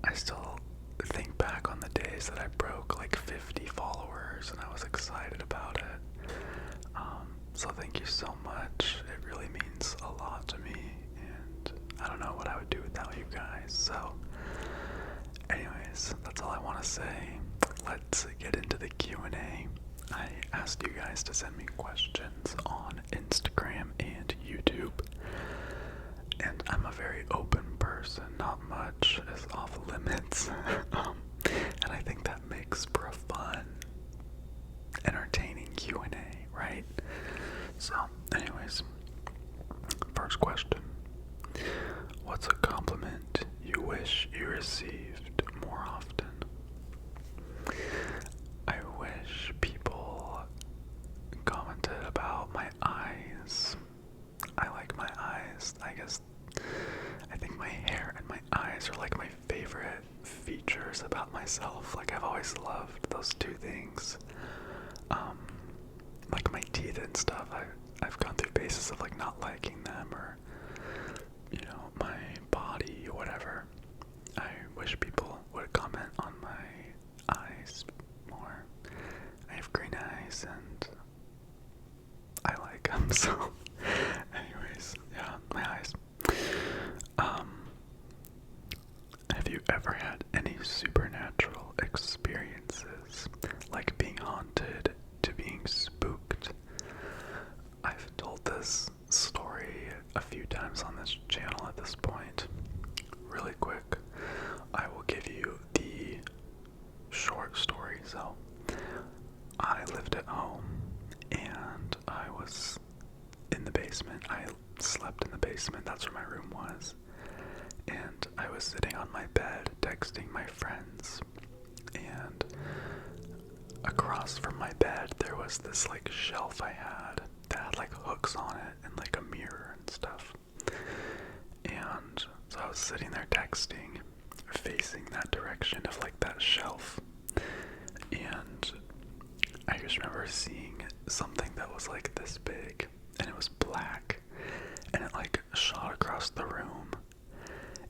I still think back on the days that I broke like 50 followers and I was excited about it. So thank you so much. It really means a lot to me, and I don't know what I would do without you guys. So anyways, that's all I want to say. Let's get into the Q&A. I asked you guys to send me questions on Instagram and YouTube. And I'm a very open person, not much is off limits. And I think that makes for a fun, entertaining Q&A, right? So, anyways, first question. What's a compliment you wish you received more often? I wish people commented about my eyes. I like my eyes. I think my hair and my eyes are like my favorite features about myself. Like I've always loved those two things. Like my teeth and stuff. I've gone through phases of like not liking them, or my body or whatever. I wish people would comment on my eyes more. I have green eyes and I like them, so anyways, yeah, my eyes. Have you ever had any supernatural experiences, like being haunted to being spooked? I've told this story a few times on this channel at this point. Really quick, I will give you the short story. So, I lived at home and I was in the basement. I slept in the basement, that's where my room was. And I was sitting on my bed texting my friends, and across from my bed there was this like shelf I had that had like hooks on it and like a mirror and stuff. And so I was sitting there texting, facing that direction of like that shelf, and I just remember seeing something that was like this big, and it was black, and it like shot across the room,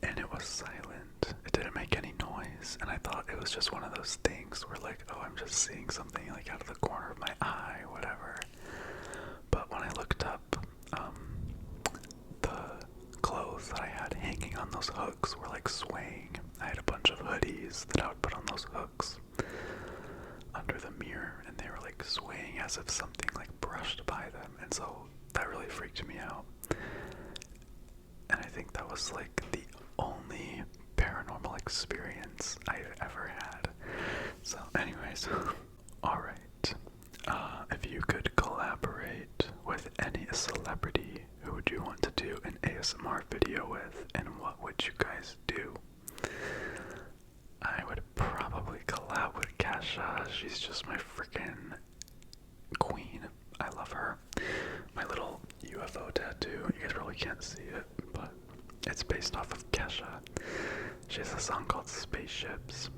and it was silent. It didn't make any noise, and I thought it was just one of those things where like, oh, I'm just seeing something like out of the corner of my eye, whatever. But when I looked up, the clothes that I had hanging on those hooks were like swaying. I had a bunch of hoodies that I would put on those hooks under the mirror, and they were like swaying as if something like brushed by them, and so that really freaked me out. And I think that was like the only paranormal experience I've ever had. So anyways, alright. If you could collaborate with any celebrity, who would you want to do an ASMR video with, and what would you guys do? I would probably collab with Kesha. She's just my freaking queen. I love her. My little UFO tattoo, you guys probably can't see it, but it's based off of Kesha. She has a song called Spaceships,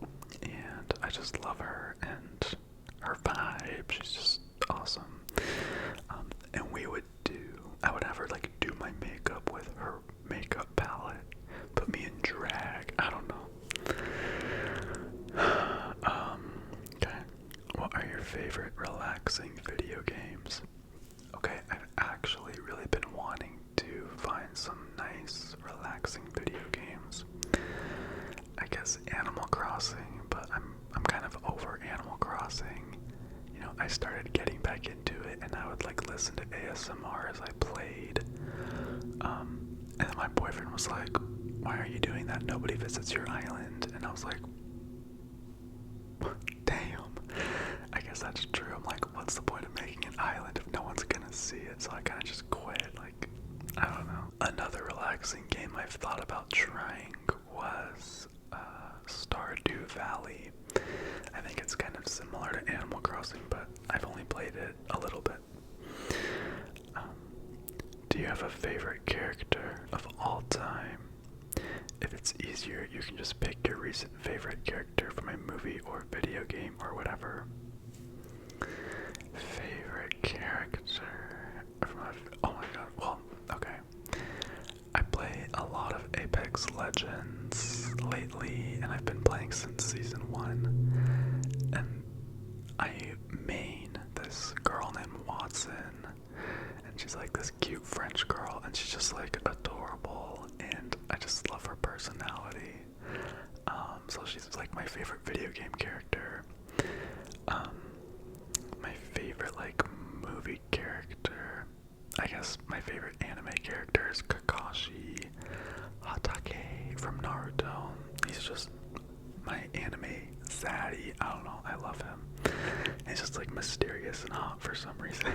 and I just love her and her vibe. She's just awesome. And I would have her like do my makeup with her makeup palette, put me in drag. I don't know. Okay. What are your favorite relaxing video games? Okay, I've actually really been wanting to find some nice, relaxing video games. I guess Animal Crossing, but I'm kind of over Animal Crossing. I started getting back into it, and I would like listen to ASMR as I played. And then my boyfriend was like, "Why are you doing that? Nobody visits your island." And I was like, damn, I guess that's true. I'm like, what's the point of making an island if no one's gonna see it? So I kind of just quit. Like, I don't know. Another relaxing game I've thought about trying was Stardew Valley. I think it's kind of similar to Animal Crossing, but I've only played it a little bit. Do you have a favorite character of all time? If it's easier, you can just pick your recent favorite character from a movie or video game or whatever. Favorite character from oh my god, well, okay. I play a lot of Apex Legends lately, and I've been teenage girl, and she's just like adorable, and I just love her personality. So she's like my favorite video game character. My favorite like movie character, I guess my favorite anime character is Kakashi Hatake from Naruto. He's just my anime zaddy. I don't know, I love him. He's just like mysterious and hot for some reason.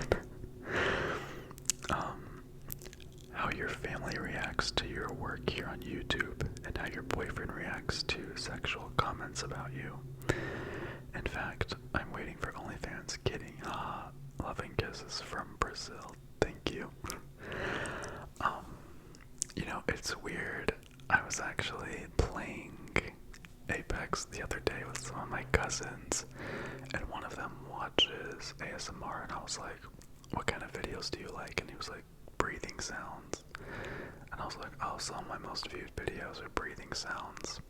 How your family reacts to your work here on YouTube, and how your boyfriend reacts to sexual comments about you. In fact, I'm waiting for OnlyFans. Kidding. Loving kisses from Brazil. Thank you. You know, it's weird. I was actually playing Apex the other day with some of my cousins, and one of them watches ASMR, and I was like, what kind of videos do you like? And he was like, breathing sounds. And I was like, oh, some of my most viewed videos are breathing sounds.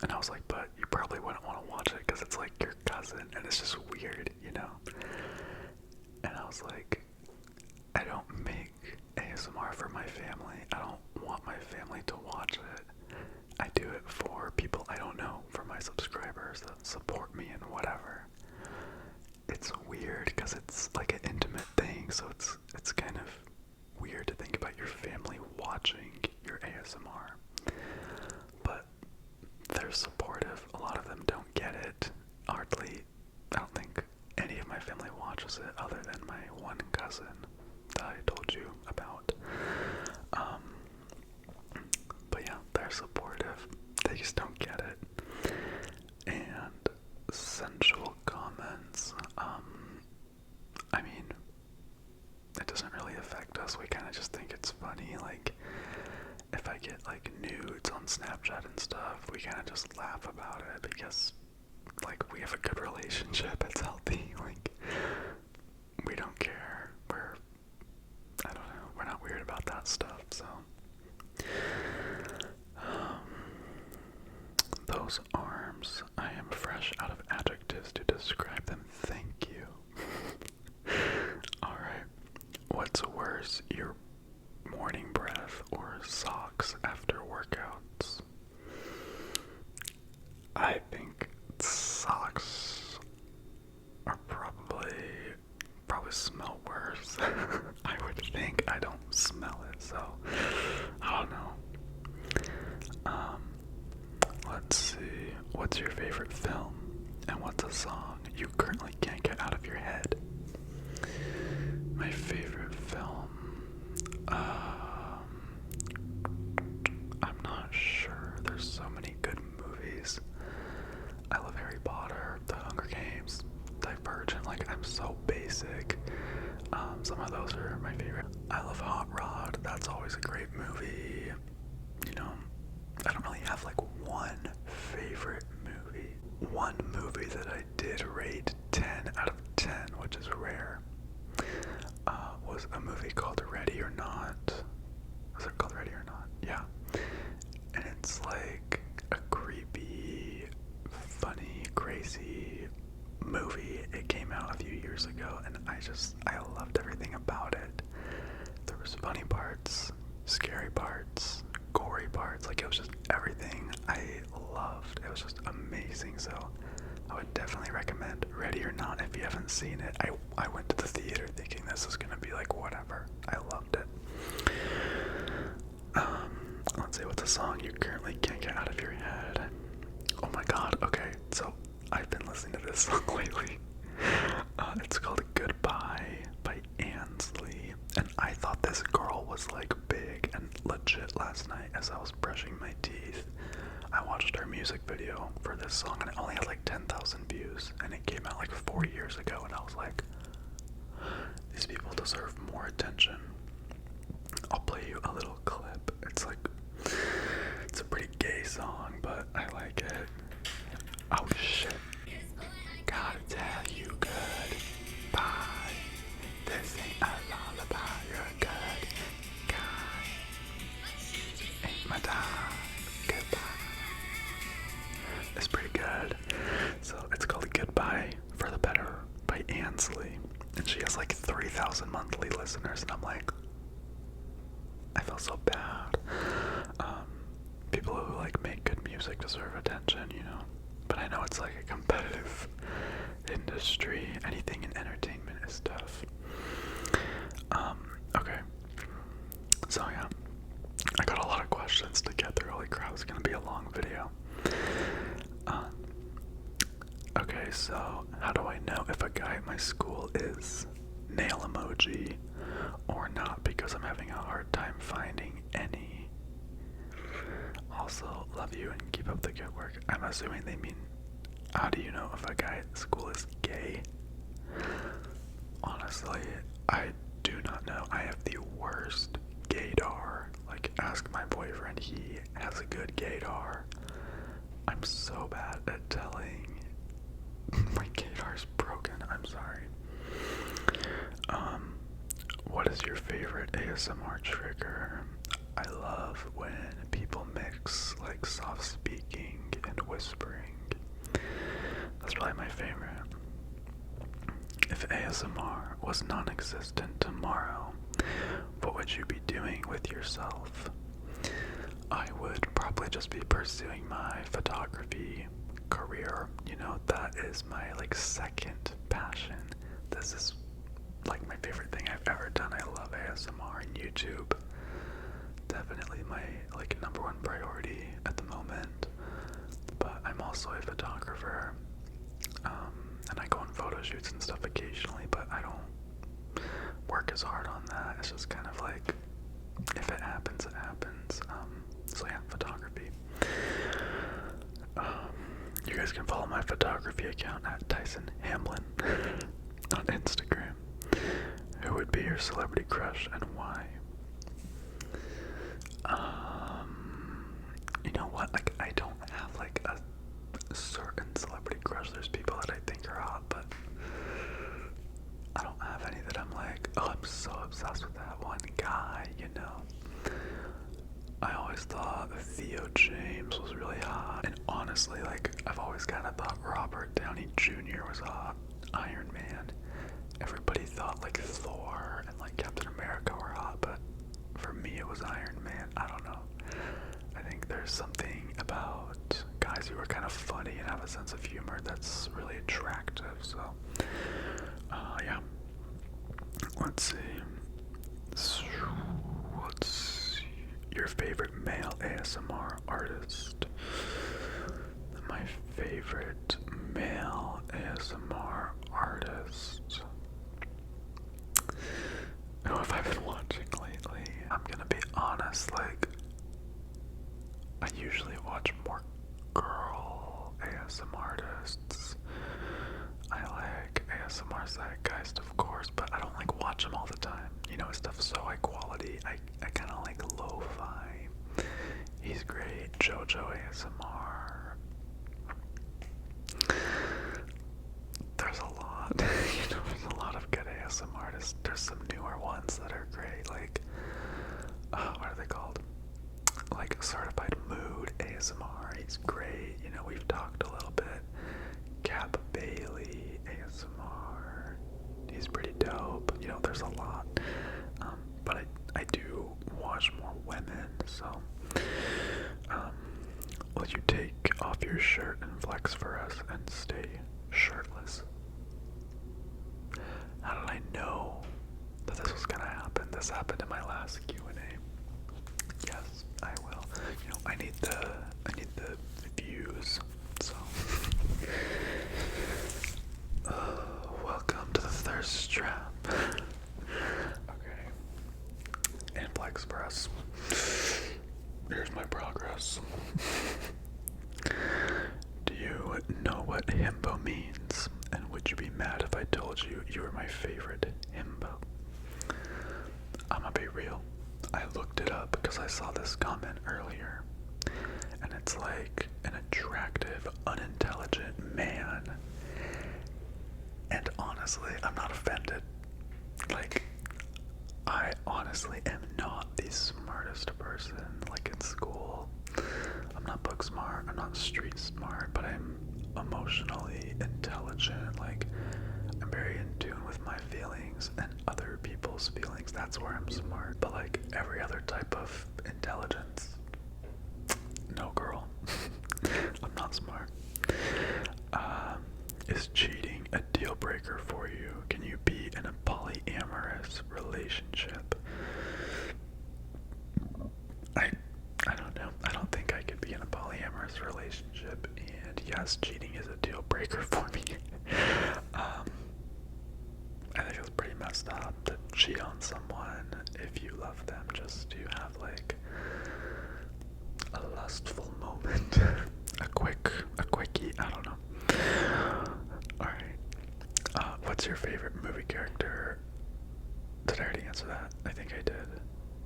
And I was like, but you probably wouldn't want to watch it because it's like your cousin, and it's just weird, you know? And I was like, I don't make ASMR for my family. I don't want my family to watch it. I do it for people I don't know, for my subscribers that support me and whatever. It's weird because it's like an intimate thing, so it's kind of weird to think about your family watching your ASMR. But they're supportive. A lot of them don't get it. Hardly, I don't think any of my family watches it other than my one cousin that I told you about. But yeah, they're supportive. They just don't get it. And sensual comments, I mean, it doesn't really affect us. We kind of just think it's funny. Like, if I get like nudes on Snapchat and stuff, we kind of just laugh about it because like we have a good relationship. It's healthy. Like, we don't care. I don't know, we're not weird about that stuff. So those arms, I am fresh out of adjectives to describe them. Thank you. Alright, what's worse, your morning breath or socks after workouts? I think socks are probably smell worse. I would think. I don't smell it, so I don't know. Let's see. What's your favorite film? And what's a song you currently can't get out of your head? My favorite film. I'm not sure. There's so many good movies. I love Harry Potter, The Hunger Games, Divergent. Like, I'm so basic. Some of those are my favorite. I love Hot Rod. That's always a great movie. You know, I don't really have like one favorite movie. One movie that I did rate 10 out of 10, which is rare, was a movie called Ready or Not. Was it called Ready or Not? Yeah. And it's like a creepy, funny, crazy movie. It came out a few years ago, and I loved everything about it. There was funny parts, scary parts, gory parts. Like, it was just everything I loved. It was just amazing. So I would definitely recommend Ready or Not if you haven't seen it. I went to the theater thinking this was gonna be like whatever. I loved it. Let's see, what's a song you currently can't get out of your head? Oh my god, okay, so I've been listening to this song lately. It's called Goodbye by Ansley, and I thought this girl was like big and legit last night as I was brushing my teeth. I watched her music video for this song, and it only had like 10,000 views, and it came out like 4 years ago, and I was like, these people deserve more attention. I'll play you a little clip. It's a pretty gay song, but I like it. Oh shit. Gotta tell you goodbye. This ain't a lullaby, you're a good guy. Ain't my time. Goodbye. It's pretty good. So it's called Goodbye for the Better by Ansley. And she has like 3,000 monthly listeners, and I'm like, music deserve attention, you know. But I know it's like a competitive industry. Anything in entertainment is tough. Okay. So yeah, I got a lot of questions to get through. Holy crap, it's gonna be a long video. Okay, so how do I know if a guy at my school is nail emoji or not? Because I'm having a hard time finding any. Also, love you and keep up the good work. I'm assuming they mean, how do you know if a guy at school is gay? Honestly, I do not know. I have the worst gaydar. Like, ask my boyfriend, he has a good gaydar. I'm so bad at telling. My gaydar's broken, I'm sorry. What is your favorite ASMR trigger? I love when people mix like soft speaking and whispering. That's probably my favorite. If ASMR was non-existent tomorrow, what would you be doing with yourself? I would probably just be pursuing my photography career. You know, that is my like second passion. This is like my favorite thing I've ever done. I love ASMR and YouTube. Definitely my like number one priority at the moment. But I'm also a photographer. And I go on photo shoots and stuff occasionally, but I don't work as hard on that. It's just kind of like, if it happens, it happens. So yeah, photography. You guys can follow my photography account at Tyson Hamlin on Instagram. Who would be your celebrity crush and why? You know what? Like, I don't have like a certain celebrity crush. There's people that I think are hot, but I don't have any that I'm like, oh, I'm so obsessed with that one guy, you know. I always thought Theo James was really hot, and honestly, like, I've always kind of thought Robert Downey Jr. was hot. Iron Man. Everybody thought like Thor and like Captain America were hot, but for me it was Iron Man. I don't know. I think there's something about guys who are kind of funny and have a sense of humor that's really attractive. So, yeah. Let's see. What's your favorite male ASMR artist? My favorite male ASMR artist. Who have I been watching lately? I'm gonna be honest, like, I usually watch more girl ASMR artists. I like ASMR Zeitgeist, of course, but I don't like watch them all the time. You know, stuff's so high quality. I kind of like lo-fi. He's great. JoJo ASMR. There's a lot. You know, there's a lot of good ASMR artists. There's some newer ones that are great. Like, what are they called? Like Certified Mood ASMR. He's great. You know, we've talked a little bit. Cap Bailey ASMR. He's pretty dope. You know, there's a lot. But I do watch more women, so will you take off your shirt and flex for us and stay shirtless? How did I know that this was gonna happen? This happened in my last Q&A. Yes, I will. You know, I need the views. So welcome to the thirst trap. Okay. And flex for us. Here's my progress. Do you know what himbo means? And would you be mad if I told you you were my favorite himbo? I'ma be real. I looked it up because I saw this comment earlier. And it's like an attractive, unintelligent man. And honestly, I'm not offended. Like, I honestly am not the smartest person, like in school. I'm not book smart, I'm not street smart, but I'm emotionally intelligent. Like, I'm very in tune with my feelings and other people's feelings. That's where I'm smart. But like every other type of intelligence, no girl. Is cheating a deal breaker for you? Can you be in a polyamorous relationship? I I don't know. I don't think I could be in a polyamorous relationship, and yes, cheating is a deal breaker for me. I think it's pretty messed up to cheat on someone if you love them just to have like a lustful moment, a quickie. I don't know. All right. What's your favorite movie character? Did I already answer that? I think I did.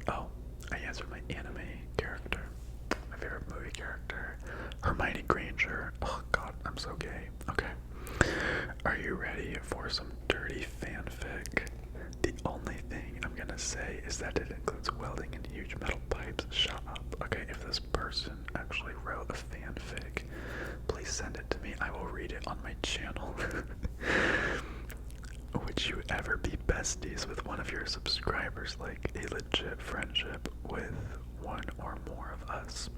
Oh, I answered my anime character. My favorite movie character, Hermione Granger. Oh God, I'm so gay. Okay. Are you ready for some dirty fanfic? The only thing I'm gonna say is that it includes welding and huge metal pipes. Shut up. Okay, if this person actually wrote a fanfic, please send it to me. I will read it on my channel. Would you ever be besties with one of your subscribers, like a legit friendship with one or more of us?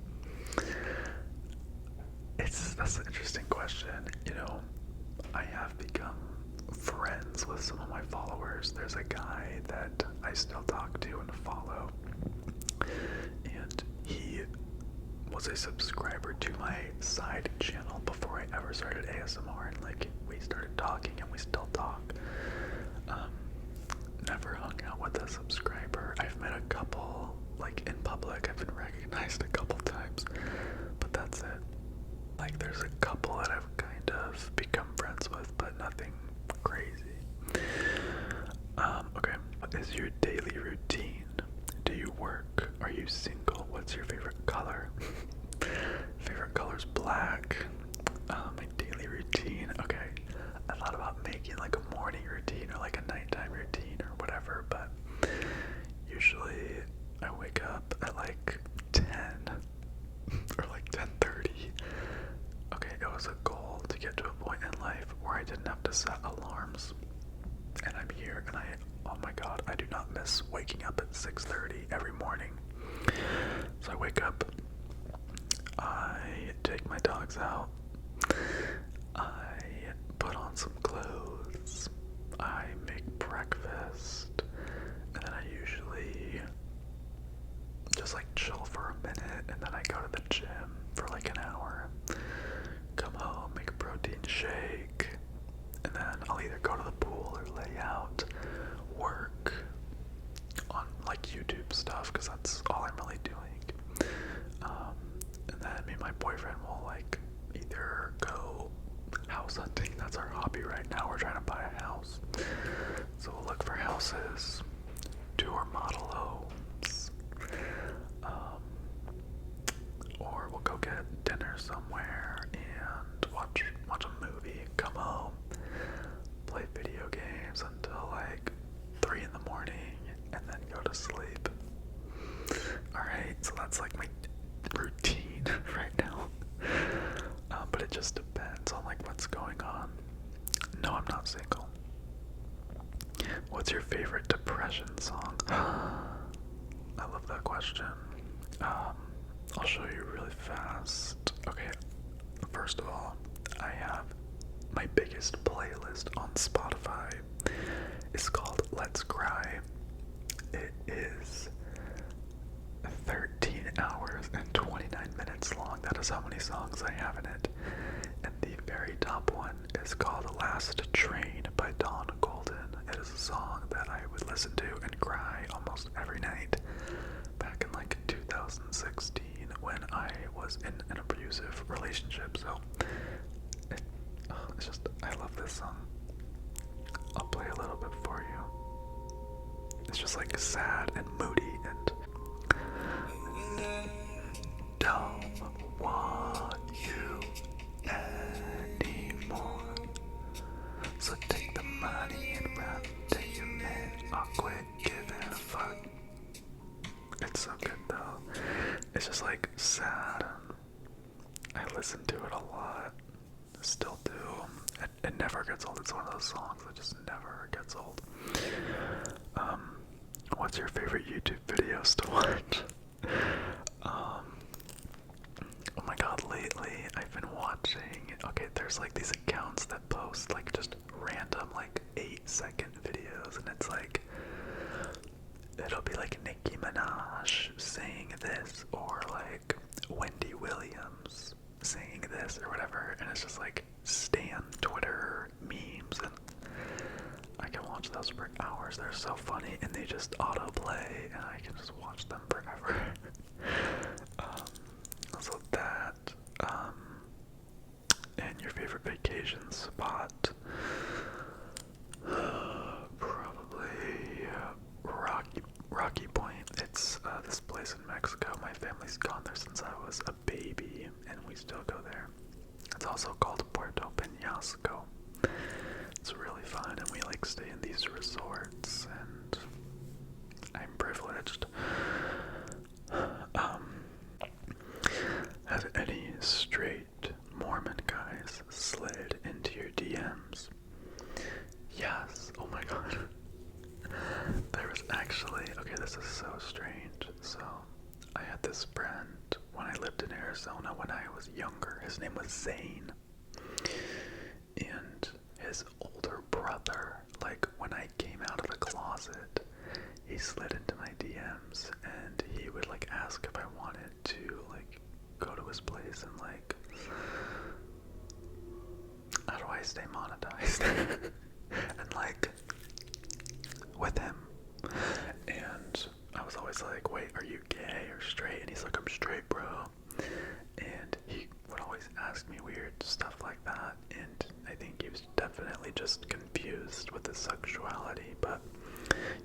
That's an interesting question. You know, I have become friends with some of my followers. There's a guy that I still talk to and follow, and he was a subscriber to my side channel before I ever started ASMR, and like we started talking and we still talk. Never hung out with a subscriber. I've met a couple, like in public, I've been recognized a couple times, but that's it. Like there's a couple that I've kind of become friends with, but nothing crazy. Okay. What is your daily routine? Do you work? Are you single? What's your favorite color? Favorite color's black. My daily routine. Okay. I thought about making like a morning routine or like a nighttime routine or whatever, but usually I wake up at like 10 or like 10:30. Okay, it was a goal to get to a point in life where I didn't have to set alarms. And I'm here and oh my God, I do not miss waking up at 6:30 every morning. So I wake up, I take my dogs out, I put on some clothes, I make breakfast, and then I usually just like chill for a minute, and then I go to the gym for like an hour, come home, make a protein shake, and then I'll either go to the pool or lay out, work on like YouTube stuff, because that's all I'm really doing. And then me and my boyfriend will like either go house hunting. That's our hobby right now. We're trying to buy a house, so we'll look for houses, tour model homes, or we'll go get dinner somewhere and watch a movie, come home, play video games until like 3 in the morning, and then go to sleep. Alright, so that's like my routine right now. But it just depends on like what's going on. No, I'm not single. What's your favorite depression song? I love that question. I'll show you really fast. Okay, first of all, I have my biggest playlist on Spotify. It's called Let's Cry. It is 13 hours and 29 minutes long. That is how many songs I have in it. And the very top one is called Last Train by Don Golden. It is a song that I would listen to and cry almost every night back in like 2016 when I was in an abusive relationship. So it's just, I love this song. I'll play a little bit for you. It's just like sad and moody and don't want you anymore. So take the money and run, take your man, I'll quit giving a fuck. It's so good though. It's just like sad. I listen to it a lot. Still do. It never gets old. It's one of those songs that just never gets old. What's your favorite YouTube videos to watch? Oh my God, lately I've been watching Okay, there's like these accounts that post like just random like 8-second videos, and it's like it'll be like Nicki Minaj saying this, or like Wendy Williams saying this, or whatever, and it's just like Stan Twitter memes, and I can watch those for hours. They're so funny, and they just autoplay, and I can just watch them forever. So that, and your favorite vacation spot, probably Rocky Point. It's this place in Mexico. My family's gone there since I was a baby, and we still go there. It's also called Puerto Penasco. It's really fun, and we like stay in these resorts, and I'm privileged. Have any straight Mormon guys slid into your DMs? Yes. Oh my god. There was actually, okay, this is so strange. So, I had this friend when I lived in Arizona when I was younger. His name was Zane. And his older brother, like when I came out of the closet, he slid into my DMs, and he would like ask if I wanted to like go to his place and like, how do I stay monetized? And like with him. And I was always like, wait, are you gay or straight? And he's like, I'm straight, bro. And he would always ask me weird stuff like that, and I think he was definitely just confused with his sexuality. But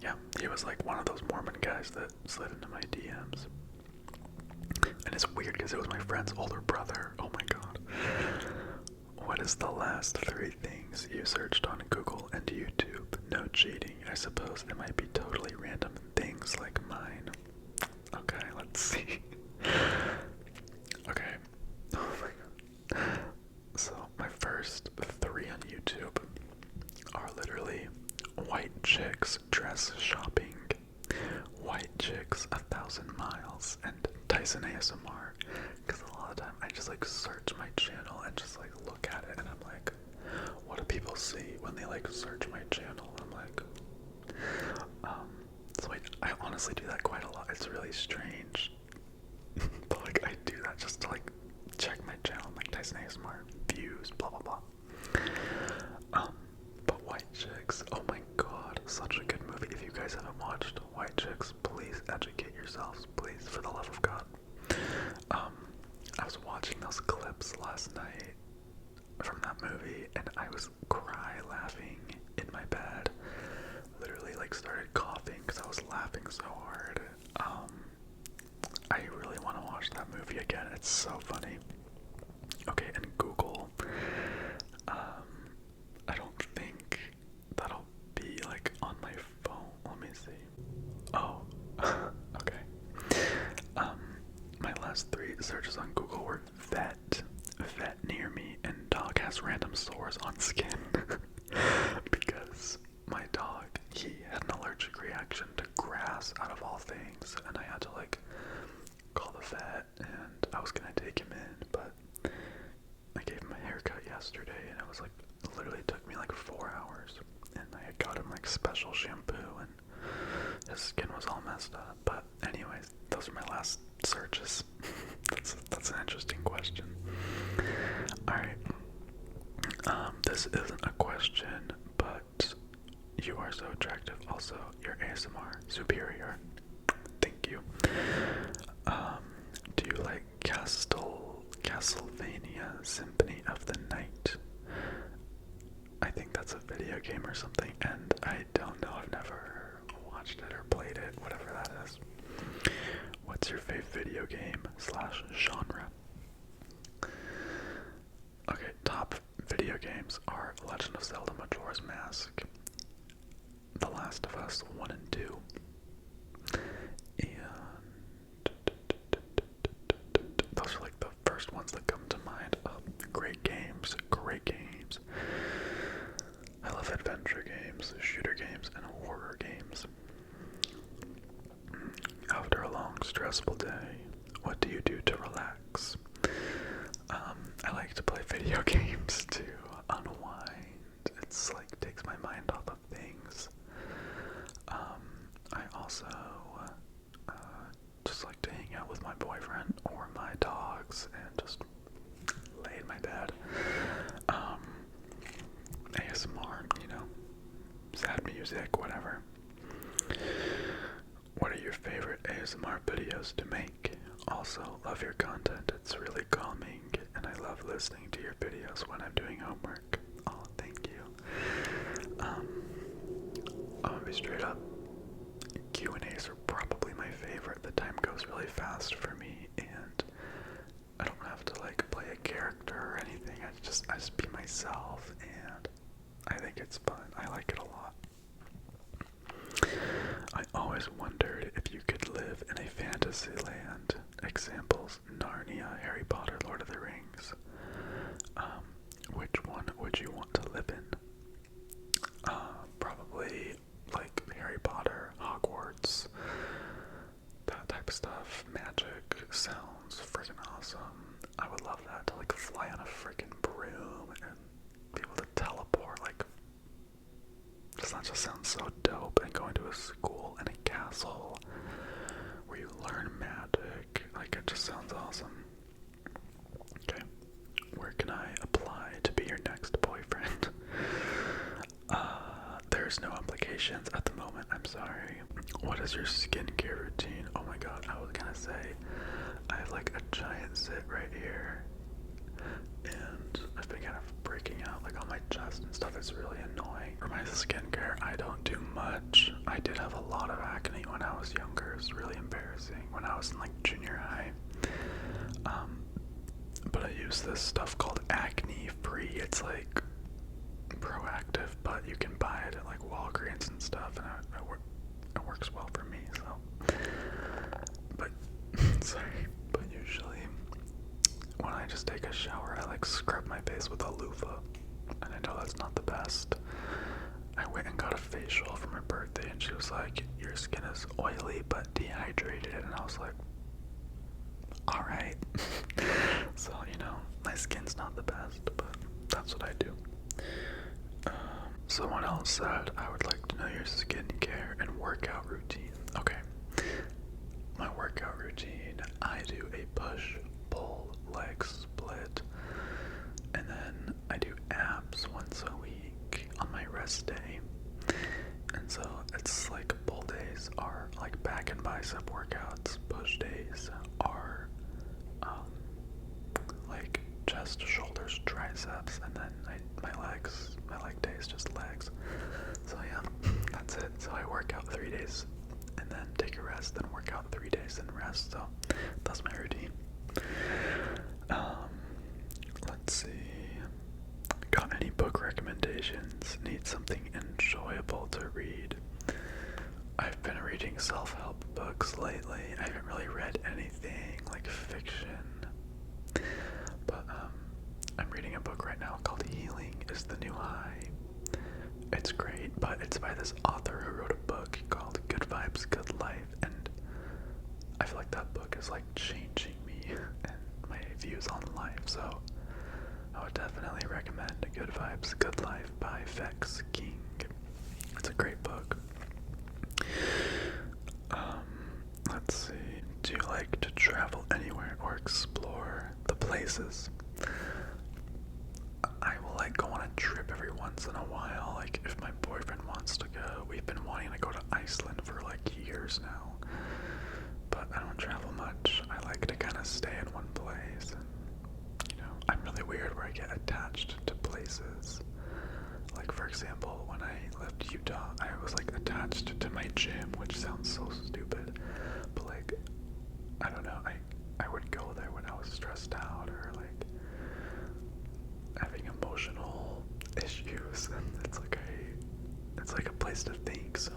yeah, he was like one of those Mormon guys that slid into my DMs. And it's weird because it was my friend's older brother. Oh my god. What is the last 3 things you searched on Google and YouTube? No cheating. I suppose it might be totally random things like mine. Okay, let's see. Okay. Oh my god. So, my first 3 on YouTube are literally white chicks dress shopping, white chicks 1,000 miles, and Tyson ASMR. Because a lot of the time I just like search my channel and just like look at it, and I'm like, what do people see when they like search my channel? I'm like, so I honestly do that quite a lot. It's really strange. But like I do that just to like check my channel, like Tyson ASMR views, blah blah blah. But White Chicks, oh my god, such a good movie. If you guys haven't watched White Chicks, please educate yourselves, please, for the love of God. I was watching those clips last night from that movie, and I was laughing in my bed. Literally like started coughing because I was laughing so hard. I really want to watch that movie again. It's so funny. Okay, and Google. I don't think that'll be like on my phone. Let me see. Oh, okay. My last 3 searches on Google were vet near me, and dog has random sores on skin. Because my dog, he had an allergic reaction to grass out of all things, and I had to like call the vet, and I was gonna take him in, but I gave him a haircut yesterday, and it was like, literally took me like 4 hours, and I had got him like special shampoo, and his skin was all messed up. But anyways, those are my last searches. that's an interesting question. Alright, this isn't a question, but you are so attractive. Also, your ASMR superior. Thank you. Do you like Castlevania Symphony of the Night? I think that's a video game or something, and I don't know. I've never watched it or played it, whatever that is. What's your favorite video game / genre? Okay, top video games are Legend of Zelda Majora's Mask, The Last of Us 1 and 2, and those are like the first ones that come to mind. Great games, great games. I love adventure games, shooter games, and horror games. After a long, stressful day, what do you do to relax? I like to play video games to unwind. It's like takes my mind off of things. I also just like to hang out with my boyfriend or my dogs and just lay in my bed. ASMR, sad music, whatever. What are your favorite ASMR videos to make? Also, love your content. It's really calming, and I love listening to your videos when I'm doing homework. Oh, thank you. I'm gonna be straight up. Q&As are probably my favorite. The time goes really fast for me, and I don't have to like play a character or anything. I just be myself, and I think it's fun. I like it a lot. I always wondered if you could live in a fantasy land. Examples: Narnia, Harry Potter, Lord of the Rings. Which one would you want to live in? Probably like Harry Potter, Hogwarts, that type of stuff. Magic sounds freaking awesome. I would love that, to like fly on a freaking broom and be able to teleport. Like, does that just sound so dope? And going to a school and a castle where you learn magic. Like, it just sounds awesome. Okay, where can I apply to be your next boyfriend? There's no applications at the moment, I'm sorry. What is your skincare routine? Oh my god, I was gonna say, I have like a giant zit right here, and I've been kind of breaking out like on my chest and stuff. It's really annoying. For my skincare, I don't do much. I did have a lot of acne when I was younger. It was really embarrassing when I was in like junior high. But I use this stuff called Acne Free. It's like Proactive, but you can buy it at like Walgreens and stuff, and it works well for me. So, but sorry, but usually when I just take a shower, I like scrub my face with a loofah, and I know that's not the best. I went and got a facial for my birthday, and she was like, "Your skin is oily but dehydrated," and I was like, "All right." So my skin's not the best, but that's what I do. Someone else said, I would like to know your skincare and workout routine. Okay. My workout routine, I do a push, pull, leg split, and then I do abs once a week on my rest day. And so it's like pull days are like back and bicep workouts, push days are like chest, shoulders, triceps, and then my leg day is just legs. So yeah, that's it. So I work out 3 days and then take a rest, then work out 3 days and rest. So that's my routine. Let's see. Got any book recommendations? Need something enjoyable to read. I've been reading self-help books lately. I haven't really read anything like fiction. But I'm reading a book right now called Healing is the New High. It's great, but it's by this author who wrote a book called Good Vibes, Good Life, and I feel like that book is like changing me and my views on life, so I would definitely recommend Good Vibes, Good Life by Vex King. It's a great book. Let's see. Do you like to travel anywhere or explore the places? I will like go on a trip every once in a while. Like if my boyfriend wants to go, we've been wanting to go to Iceland for like years now. But I don't travel much. I like to kind of stay in one place. And, I'm really weird where I get attached to places. Like for example, when I left Utah, I was like attached to my gym, which sounds so stupid. But like, I don't know, I would go there when I was stressed out or like having emotional issues, and it's like a place to think. So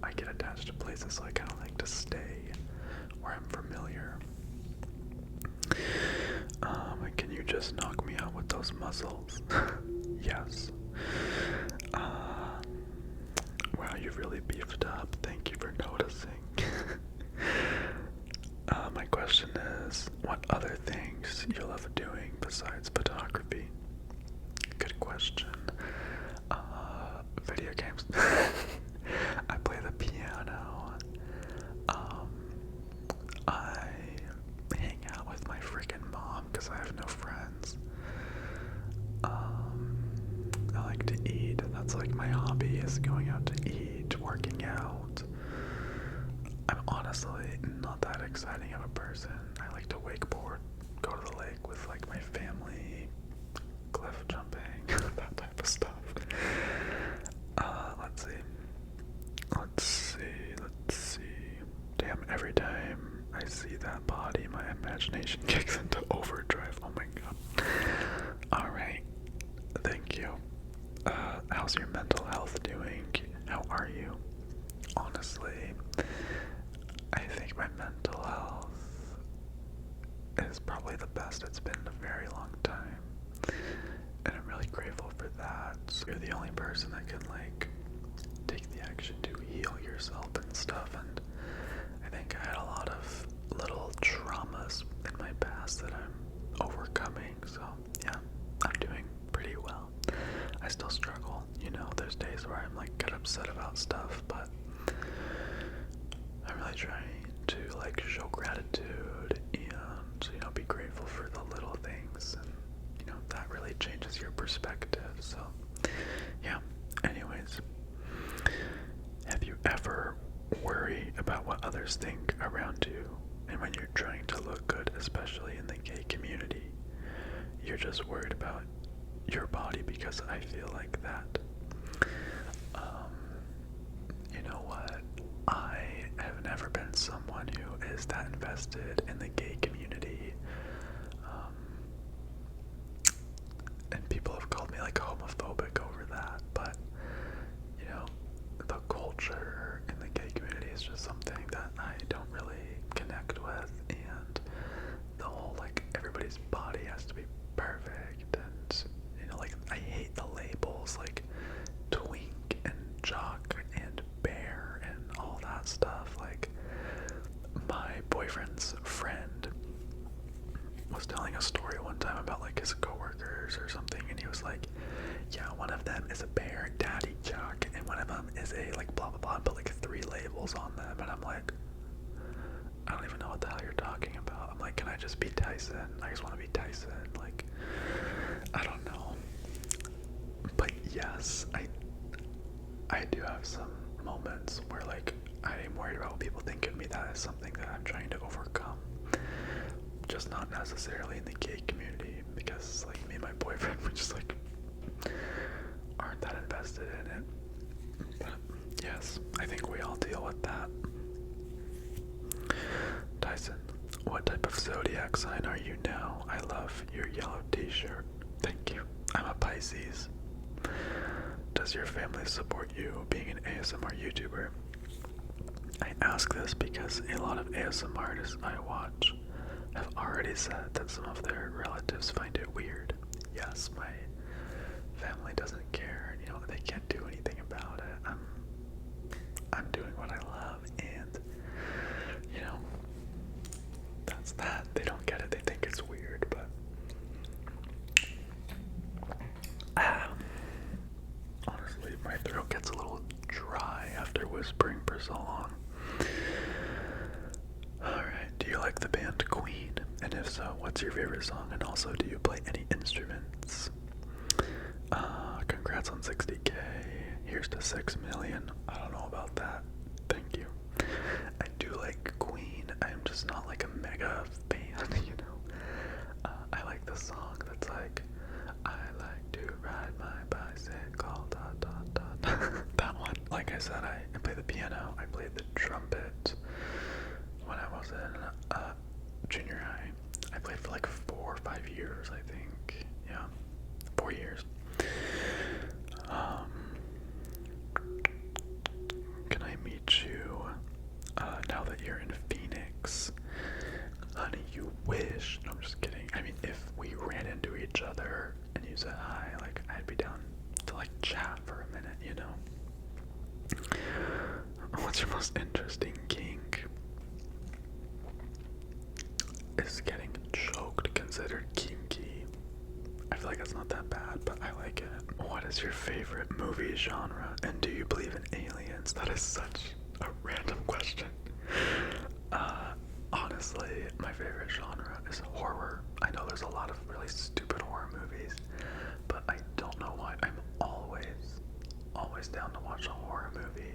I get attached to places, so I kind of like to stay where I'm familiar. Can you just knock me out with those muscles? Yes. Wow, you've really beefed up. Thank you for noticing. My question is, what other things you love doing besides photography? Good question. Video games. I play the piano. I hang out with my freaking mom because I have no friends. I like to eat. That's like my hobby, is going out to eat, working out. I'm honestly not that exciting of a person. I like to wakeboard, go to the lake with like my family, cliff jumping, that type of stuff. Let's see. Damn, every time I see that body, my imagination kicks into overdrive. Oh my god. Alright, thank you. How's your mental health doing? How are you? Honestly, I think my mental health is probably the best it's been in a very long time. And I'm really grateful for that. You're the only person that can like take the action to heal yourself and stuff, and I think I had a lot of little traumas in my past that I'm overcoming, so yeah, I'm doing pretty well. I still struggle, you know, there's days where I'm like get upset about stuff, but I'm really trying to like show gratitude and, you know, be grateful for the little things, and you know, that really changes your perspective. So yeah, anyways, have you ever worried about what others think around you? And when you're trying to look good, especially in the gay community, you're just worried about your body? Because I feel like that. You know what? I have never been someone who is that invested in the gay community. And people have called me like homophobic over that, but you know, the culture in the gay community is just something that I don't really connect with, and the whole like everybody's body has to be perfect, and you know, like I hate the labels like twink and jock and bear and all that stuff. Like my boyfriend's friend was telling a story one time about like his coworkers or something, and he was like, yeah, one of them is a bear daddy jock and one of them is a like blah blah blah, and put like 3 labels on them, and I'm like, I don't even know what the hell you're talking about. I'm like, can I just be Tyson? I just want to be Tyson. Like, I don't know. But yes, I do have some moments where like I'm worried about what people think of me. That is something that I'm trying to overcome. Just not necessarily in the gay community, because like me and my boyfriend, we just like aren't that invested in it. But yes, I think we all deal with that. Tyson, what type of zodiac sign are you now? I love your yellow t-shirt. Thank you. I'm a Pisces. Does your family support you being an ASMR YouTuber? I ask this because a lot of ASMR artists I watch have already said that some of their relatives find it weird. Yes, my family doesn't care, you know, they can't do anything about it. I'm doing what I love, and you know, that's that. They don't get it, they think it's weird, but honestly, my throat gets a little dry after whispering for so long. Alright, do you like the band Queen? And if so, what's your favorite song? And also, do you play any instruments? Congrats on 60K. Here's to 6 million. I don't know about that. Thank you. I do like Queen. I'm just not like a mega fan, you know. I like the song that's like, I like to ride my bicycle, dot dot dot. That one. Like I said, I play the piano, I played the trumpet when I was in junior high. I played for like 4 or 5 years, I think. Yeah, 4 years. Can I meet you now that you're in Phoenix? Honey, you wish. No, I'm just kidding. I mean, if we ran into each other and you said hi, like, I'd be down to like chat for a minute, you know? What's your most interesting kink? Is getting choked considered kinky? feel like it's not that bad, but I like it. What is your favorite movie genre, and do you believe in aliens? That is such a random question. Honestly, my favorite genre is horror. I know there's a lot of really stupid horror movies, but I don't know why. I'm always down to watch a horror movie.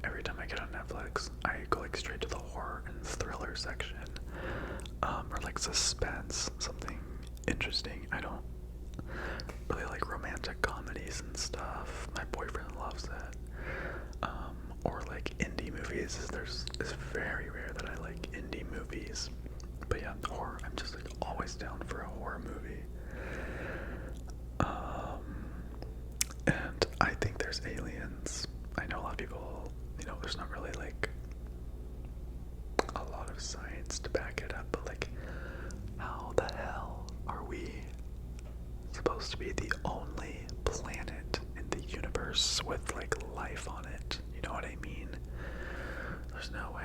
Every time I get on Netflix, I go like straight to the horror and thriller section, or like suspense, something interesting. I don't really like romantic comedies and stuff. My boyfriend loves it. Or like indie movies. It's very rare that I like indie movies. But yeah, horror. I'm just like always down for a horror movie. And I think there's aliens. I know a lot of people, there's not really like a lot of science to back it up, but like, how the hell are we supposed to be the only planet in the universe with like life on it? You know what I mean? There's no way.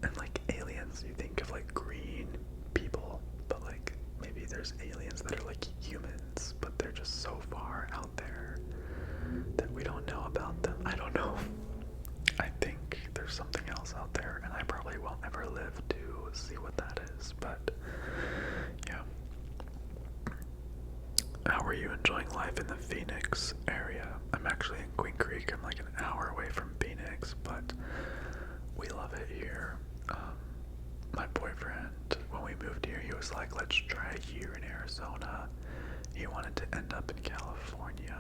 And like aliens, you think of like green people, but like maybe there's aliens that are like humans, but they're just so far out there that we don't know about them. I don't know. I think there's something else out there, and I probably won't ever live to see what that is, but yeah. How are you enjoying life in the Phoenix area? I'm actually in Queen Creek. I'm like an hour away from Phoenix, but we love it here. My boyfriend, when we moved here, he was like, let's try a year in Arizona. He wanted to end up in California,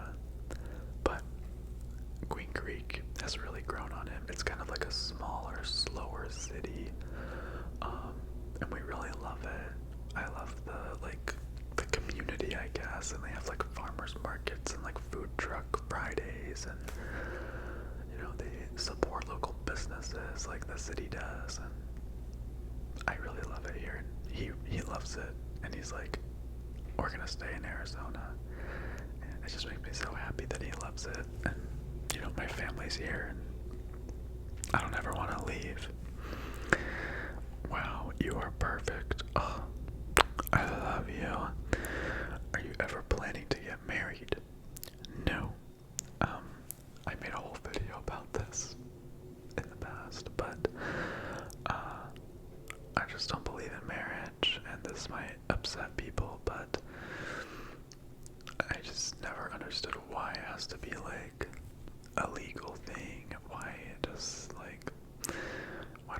but Queen Creek has really grown on him. It's kind of like a smaller, slower city, and we really love it. I love the community, I guess, and they have like farmers markets and like food truck Fridays, and they support local businesses like the city does, and I really love it here. He loves it, and he's like, we're gonna stay in Arizona, and it just makes me so happy that he loves it, and my family's here, and I don't ever want to leave. Wow, you are perfect. Oh, I love you. Are you ever planning to get married? No. I made a whole video about this in the past, but I just don't believe in marriage, and this might upset people, but I just never understood why it has to be like a legal thing. Why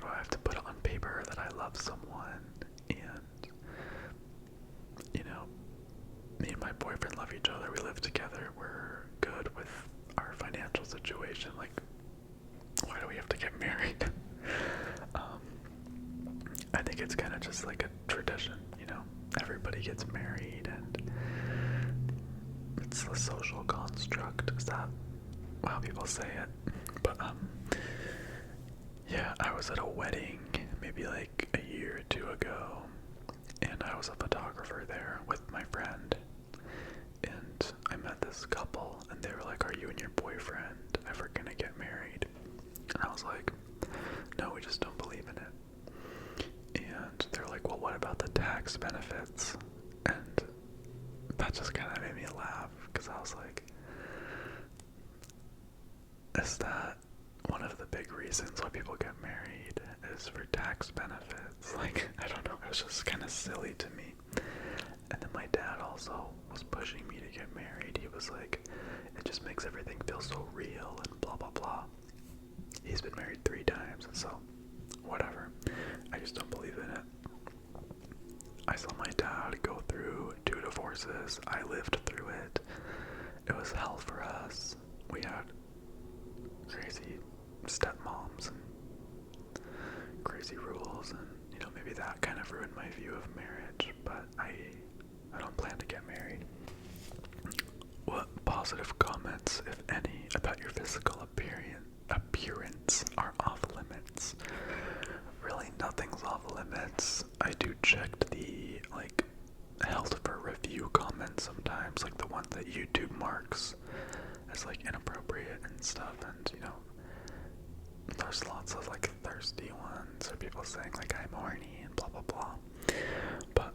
do I have to put on paper that I love someone? And me and my boyfriend love each other. We live together. We're good with our financial situation. Like, why do we have to get married? I think it's kind of just like a tradition, everybody gets married, and it's a social construct. Is that how people say it? But yeah, I was at a wedding maybe like a year or two ago, and I was a photographer there with my friend, and I met this couple, and they were like, are you and your boyfriend ever gonna get married? And I was like, no, we just don't believe in it. And they're like, well, what about the tax benefits? And that just kind of made me laugh, because I was like, is that one of the big reasons why people get married is for tax benefits? Like, I don't know, it was just kind of silly to me. And then my dad also was pushing me to get married. He was like, it just makes everything feel so real and blah blah blah. He's been married 3 times, so whatever. I just don't believe in it. I saw my dad go through 2 divorces. I lived through it. It was hell for us. We had crazy stepmoms and crazy rules, and maybe that kind of ruined my view of marriage, but I don't plan to get married. What positive comments, if any, about your physical appearance are off limits? Really, nothing's off limits. I do check the health for review comments sometimes, like the ones that YouTube marks as like inappropriate and stuff, and there's lots of like thirsty ones, or people saying like I'm horny and blah blah blah. But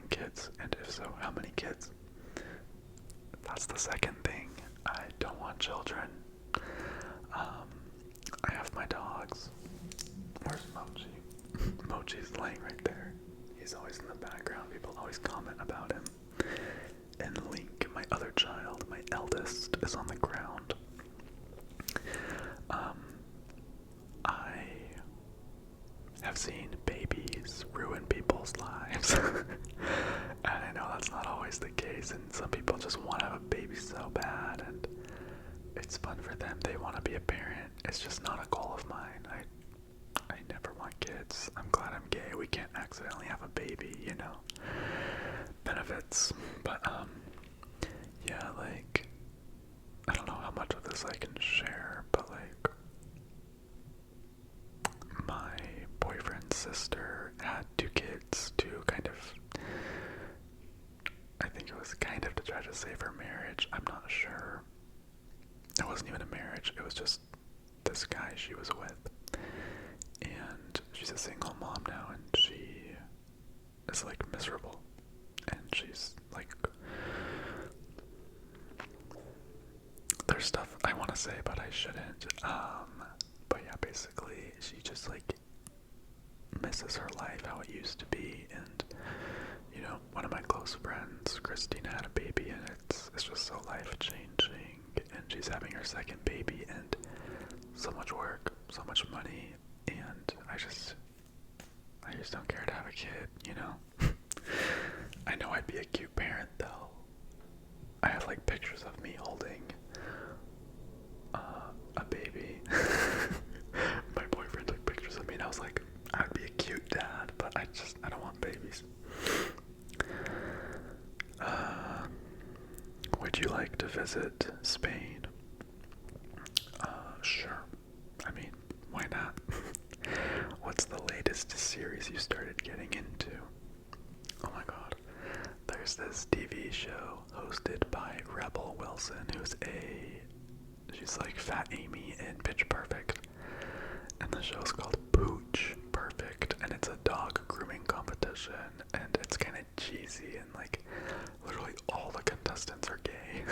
having kids? And if so, how many kids? That's the second thing. I don't want children. I have my dogs. Where's Mochi? Mochi's laying right there. He's always in the background. People always comment about him. And Link, my other child, my eldest, is on the ground. I have seen babies ruin people's lives. And I know that's not always the case, and some people just want to have a baby so bad, and it's fun for them. They want to be a parent. It's just not a goal of mine. I never want kids. I'm glad I'm gay. We can't accidentally have a baby, you know. Benefits. But yeah, like, I don't know how much of this I can share, but like, my boyfriend's sister had 2 kids to kind of, I think it was kind of to try to save her marriage. I'm not sure. It wasn't even a marriage. It was just this guy she was with. And she's a single mom now, and she is like miserable. And she's like, there's stuff I want to say, but I shouldn't. But yeah, basically, she just like misses her life how it used to be. And you know, one of my close friends, Christina, had a baby, and it's just so life changing. And she's having her second baby, and so much work, so much money, and I just don't care to have a kid, you know. I know I'd be a cute parent though. I have like pictures of me holding a baby. My boyfriend took pictures of me, and I was like, I'd be a cute dad, but I don't want babies. Would you like to visit Spain? Sure. I mean, why not? What's the latest series you started getting into? Oh my god. There's this TV show hosted by Rebel Wilson, she's like Fat Amy in Pitch Perfect. And the show's called Pooch Perfect, and it's a dog grooming competition, and it's kind of cheesy, and like literally all the contestants are gay.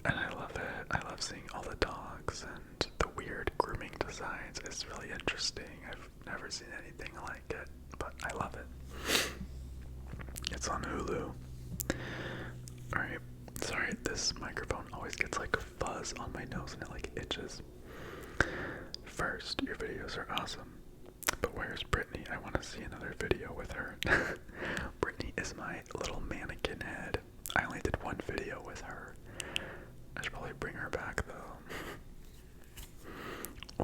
And I love it. I love seeing all the dogs and the weird grooming designs. It's really interesting. I've never seen anything like it, but I love it. It's on Hulu. Alright, sorry, this microphone always gets like fuzz on my nose and it like itches. First, your videos are awesome. But where's Brittany? I want to see another video with her. Brittany is my little mannequin head. I only did one video with her. I should probably bring her back though.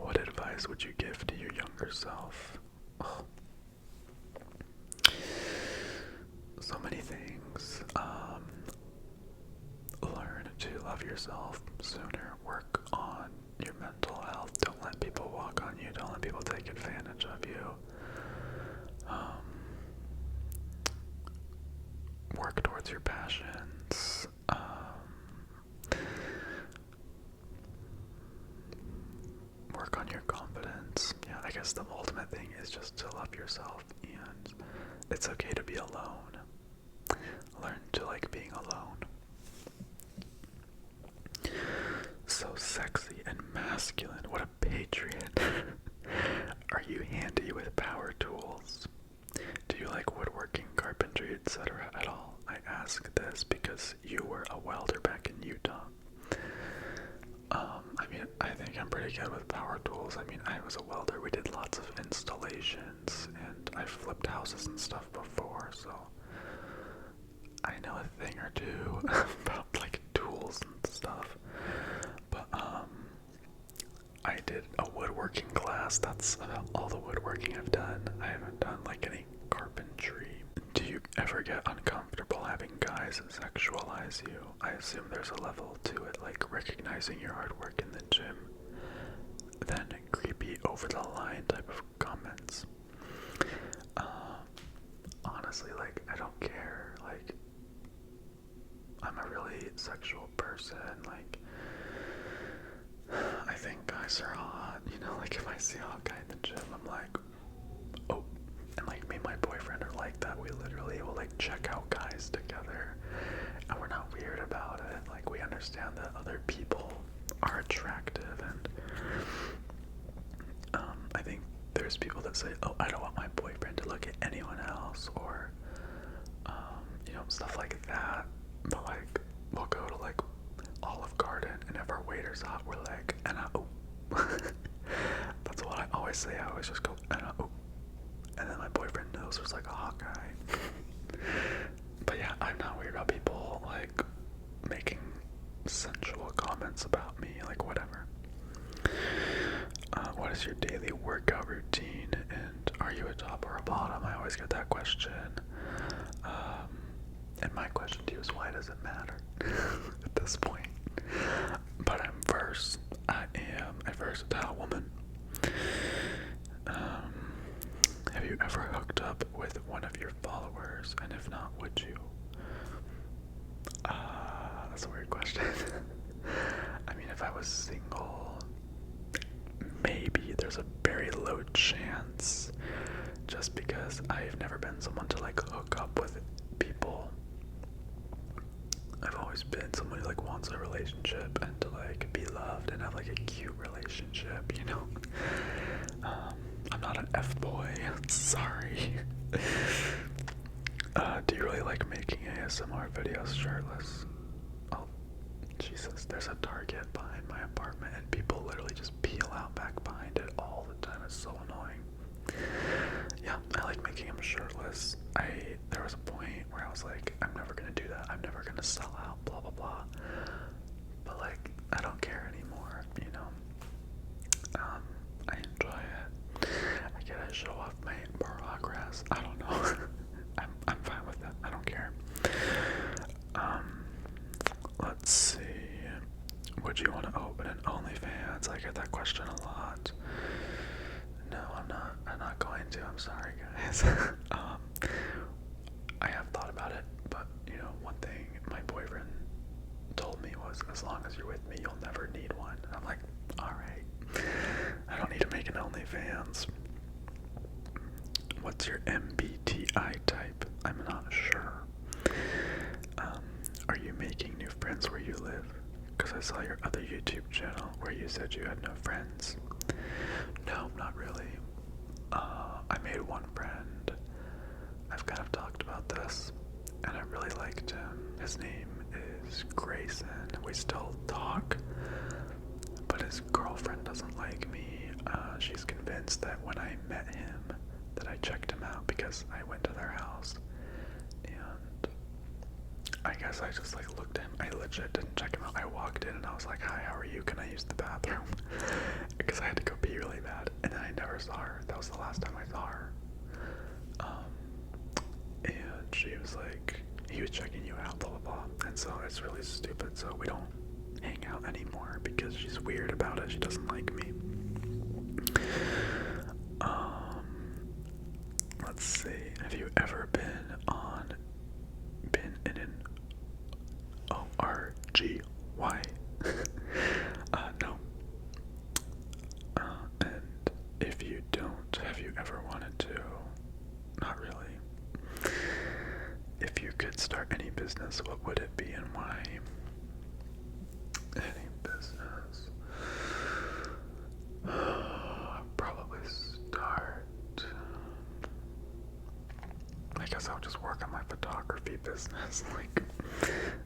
What advice would you give to your younger self? Oh. So many things. Learn to love yourself sooner. Work on your mental health. Don't let people walk on you. Don't let people take advantage of you. Work towards your passions. Work on your confidence. Yeah, I guess the ultimate thing is just to love yourself, and it's okay to be alone. Learn to like being alone. So sexy and masculine. What a patriot. Are you handy with power tools? Do you like woodworking, carpentry, etc. at all? I ask this because you were a welder back in Utah. I mean, I think I'm pretty good with power tools. I mean, I was a welder. We did lots of installations, and I've flipped houses and stuff before, so I know a thing or two about like tools and stuff. But I did a woodworking class. That's about all the woodworking I've done. I haven't done like any carpentry. Do you ever get uncomfortable having guys sexualize you? I assume there's a level to it, like recognizing your hard work in the gym. Then creepy over the line type of comments. Honestly, like, I don't care. Like, I'm a really sexual person. Like, I think guys are hot. You know, like if I see a hot guy in the gym, I'm like, oh. And like me and my boyfriend are like that. We literally will like check out guys together, and we're not weird about it. Like, we understand that other people are attractive, and I think there's people that say, oh, I don't want my boyfriend to look at anyone else, or stuff like that. But like, we'll go to like Olive Garden, and if our waiter's hot, we're like, Anna, oh. That's what I always say. I always just go, Anna, oh. And then my boyfriend knows there's like a hot guy. But yeah, I'm not weird about people like making sensual comments about me, like whatever. What is your daily workout routine, and are you a top or a bottom? I always get that question. And my question to you is, why does it matter at this point? But I'm versed. I am a versatile woman. Have you ever hooked up with one of your followers, and if not, would you? That's a weird question. I mean, if I was single, maybe. There's a very low chance, just because I've never been someone to like hook up with people. I've always been someone who like wants a relationship and to like be loved and have like a cute relationship, you know. I'm not an F-boy. Sorry. Do you really like making ASMR videos shirtless? Oh, Jesus, there's a Target behind my apartment and people literally just peel out back behind it all the time. It's so annoying. Yeah, I like making them shirtless. There was a point where I was like, I'm never gonna do that. I'm never gonna sell out, blah, blah, blah. But like, I don't care anymore, you know? I enjoy it. I get to show off my progress. I don't know. I'm fine with that. I don't care. Let's see. Would you want to open an OnlyFans? I get that question a lot. No, I'm not going to. I'm sorry, guys. I have thought about it, but you know, one thing my boyfriend told me was, as long as you're with me, you'll never need one. And I'm like, alright. I don't need to make an OnlyFans. What's your MBTI type? I'm not sure. Are you making new friends where you live? Because I saw your other YouTube channel where you said you had no friends. No, not really. I made one friend. I've kind of talked about this, and I really liked him. His name is Grayson. We still talk, but his girlfriend doesn't like me. She's convinced that when I met him, that I checked him out because I went to their house, and I guess I just like looked at him. I legit didn't check him out. I walked in and I was like, hi, how are you? Can I use the bathroom? Because I had to go pee really bad, and then I never saw her. That was the last time I saw her. And she was like, he was checking you out, blah, blah, blah. And so it's really stupid. So we don't hang out anymore because she's weird about it. She doesn't like me. Let's see. Have you ever been in an ORGY? No. And if you don't, have you ever wanted to? Not really. If you could start any business, what would it be and why? Any business? Probably start. I guess I'll just work on my photography business. Like,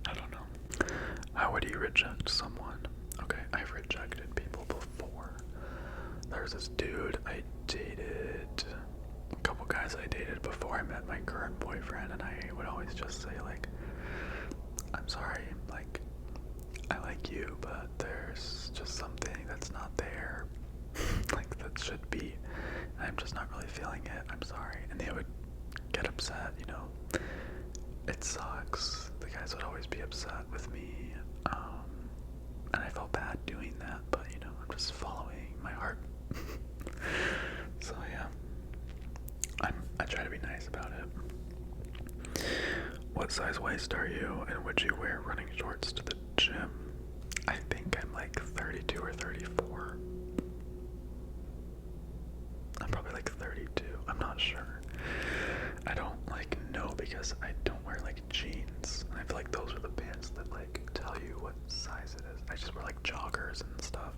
I don't know. How would you reject someone? Okay, I've rejected people before. There's this dude I dated, a couple guys I dated before I met my current boyfriend, and I would always just say like, I'm sorry, like, I like you, but there's just something that's not there, like that should be. I'm just not really feeling it. I'm sorry. And they would get upset, you know. It sucks. The guys would always be upset with me. And I felt bad doing that, but you know, I'm just following my heart. So yeah. I try to be nice about it. What size waist are you, and would you wear running shorts to the gym? I think I'm like 32 or 34. I'm probably like 32. I'm not sure. I don't like because I don't wear like jeans. And I feel like those are the pants that like tell you what size it is. I just wear like joggers and stuff.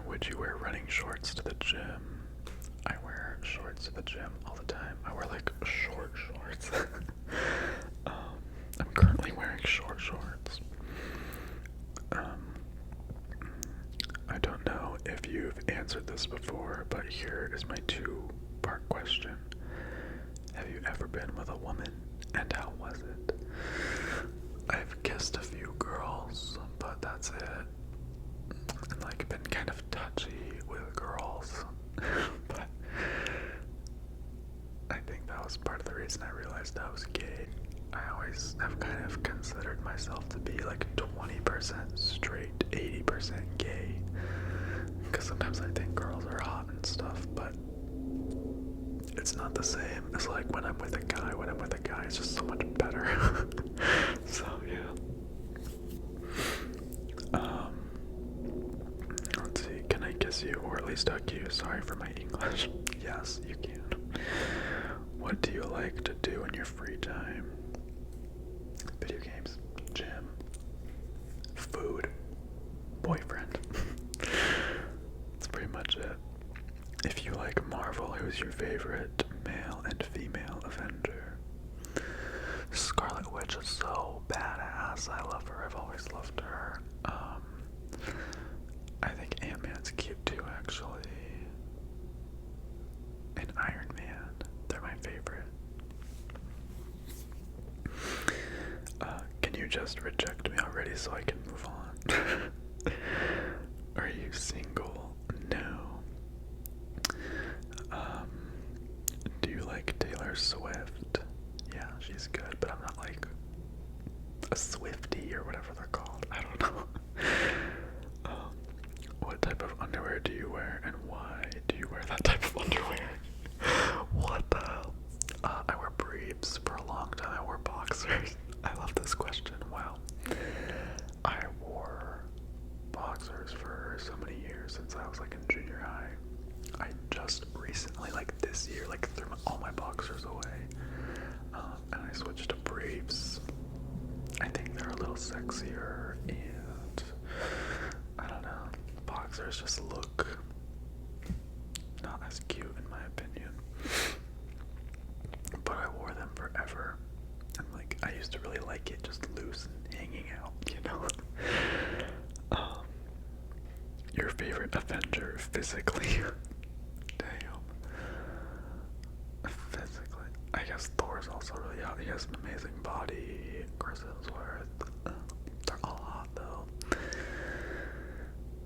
Would you wear running shorts to the gym? I wear shorts to the gym all the time. I wear like short shorts. I'm currently wearing short shorts. I don't know if you've answered this before, but here is my two-part question. Have you ever been with a woman, and how was it? I've kissed a few girls, but that's it. And like been kind of touchy with girls, but I think that was part of the reason I realized I was gay. I always have kind of considered myself to be like 20% straight, 80% gay. Because sometimes I think girls are hot and stuff, but it's not the same as like when I'm with a guy. When I'm with a guy, it's just so much better. So yeah. Let's see. Can I kiss you, or at least hug you? Sorry for my English. Yes, you can. What do you like to do in your free time? Video games, gym, food, boyfriend. That's pretty much it. If you like Marvel, who's your favorite male and female Avenger? Scarlet Witch is so badass. I love her. I've always loved her. I think Ant-Man's cute too, actually. And Iron Man. They're my favorite. Can you just reject me already so I can move on? Are you single? No. Do you like Taylor Swift? Yeah, she's good, but I'm not like a Swiftie or whatever they're called. I don't know. What type of underwear do you wear, and why do you wear that type of underwear? What the hell? I wear briefs for a long time. I wore boxers. I love this question. Wow. I wore boxers for so many years since I was like in junior high. I just recently, like this year, like threw all my boxers away, and I switched to briefs. I think they're a little sexier, and I don't know, boxers just look not as cute in my opinion. But I wore them forever, and like I used to really like it just loose and hanging out, you know. Your favorite Avenger physically? Damn. Physically, I guess Thor's also really hot. He has an amazing body. Chris Hemsworth. They're all hot though.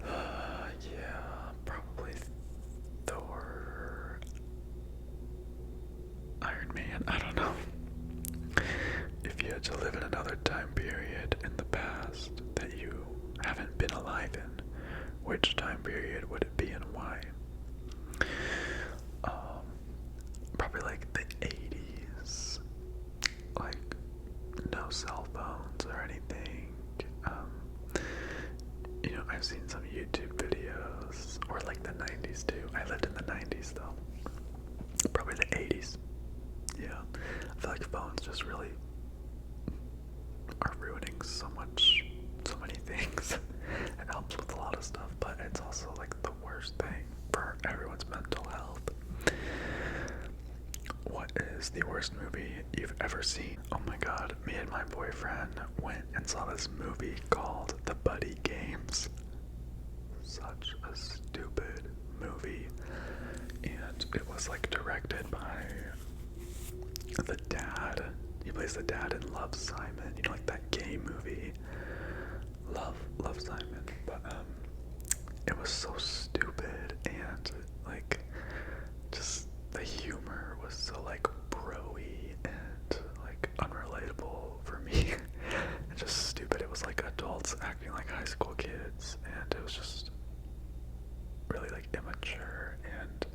Yeah, probably Thor. Iron Man. I don't know. If you had to live in another time period in the past that you haven't been alive in, which time period would it be and why? Probably like the 80s. Like, no cell phones or anything. You know, I've seen some YouTube videos, or like the 90s too. I lived in the 90s though. Probably the 80s. Yeah. I feel like phones just really are ruining so many things. It helps with a lot of stuff, but it's also like the worst thing for everyone's mental health. What is the worst movie you've ever seen? Oh my god, me and my boyfriend went and saw this movie called The Buddy Games. Such a stupid movie. And it was like directed by the dad. He plays the dad in Love, Simon. You know, like that gay movie. Love Simon. But it was so stupid, and like just the humor was so like bro-y and like unrelatable for me. And just stupid. It was like adults acting like high school kids, and it was just really like immature, and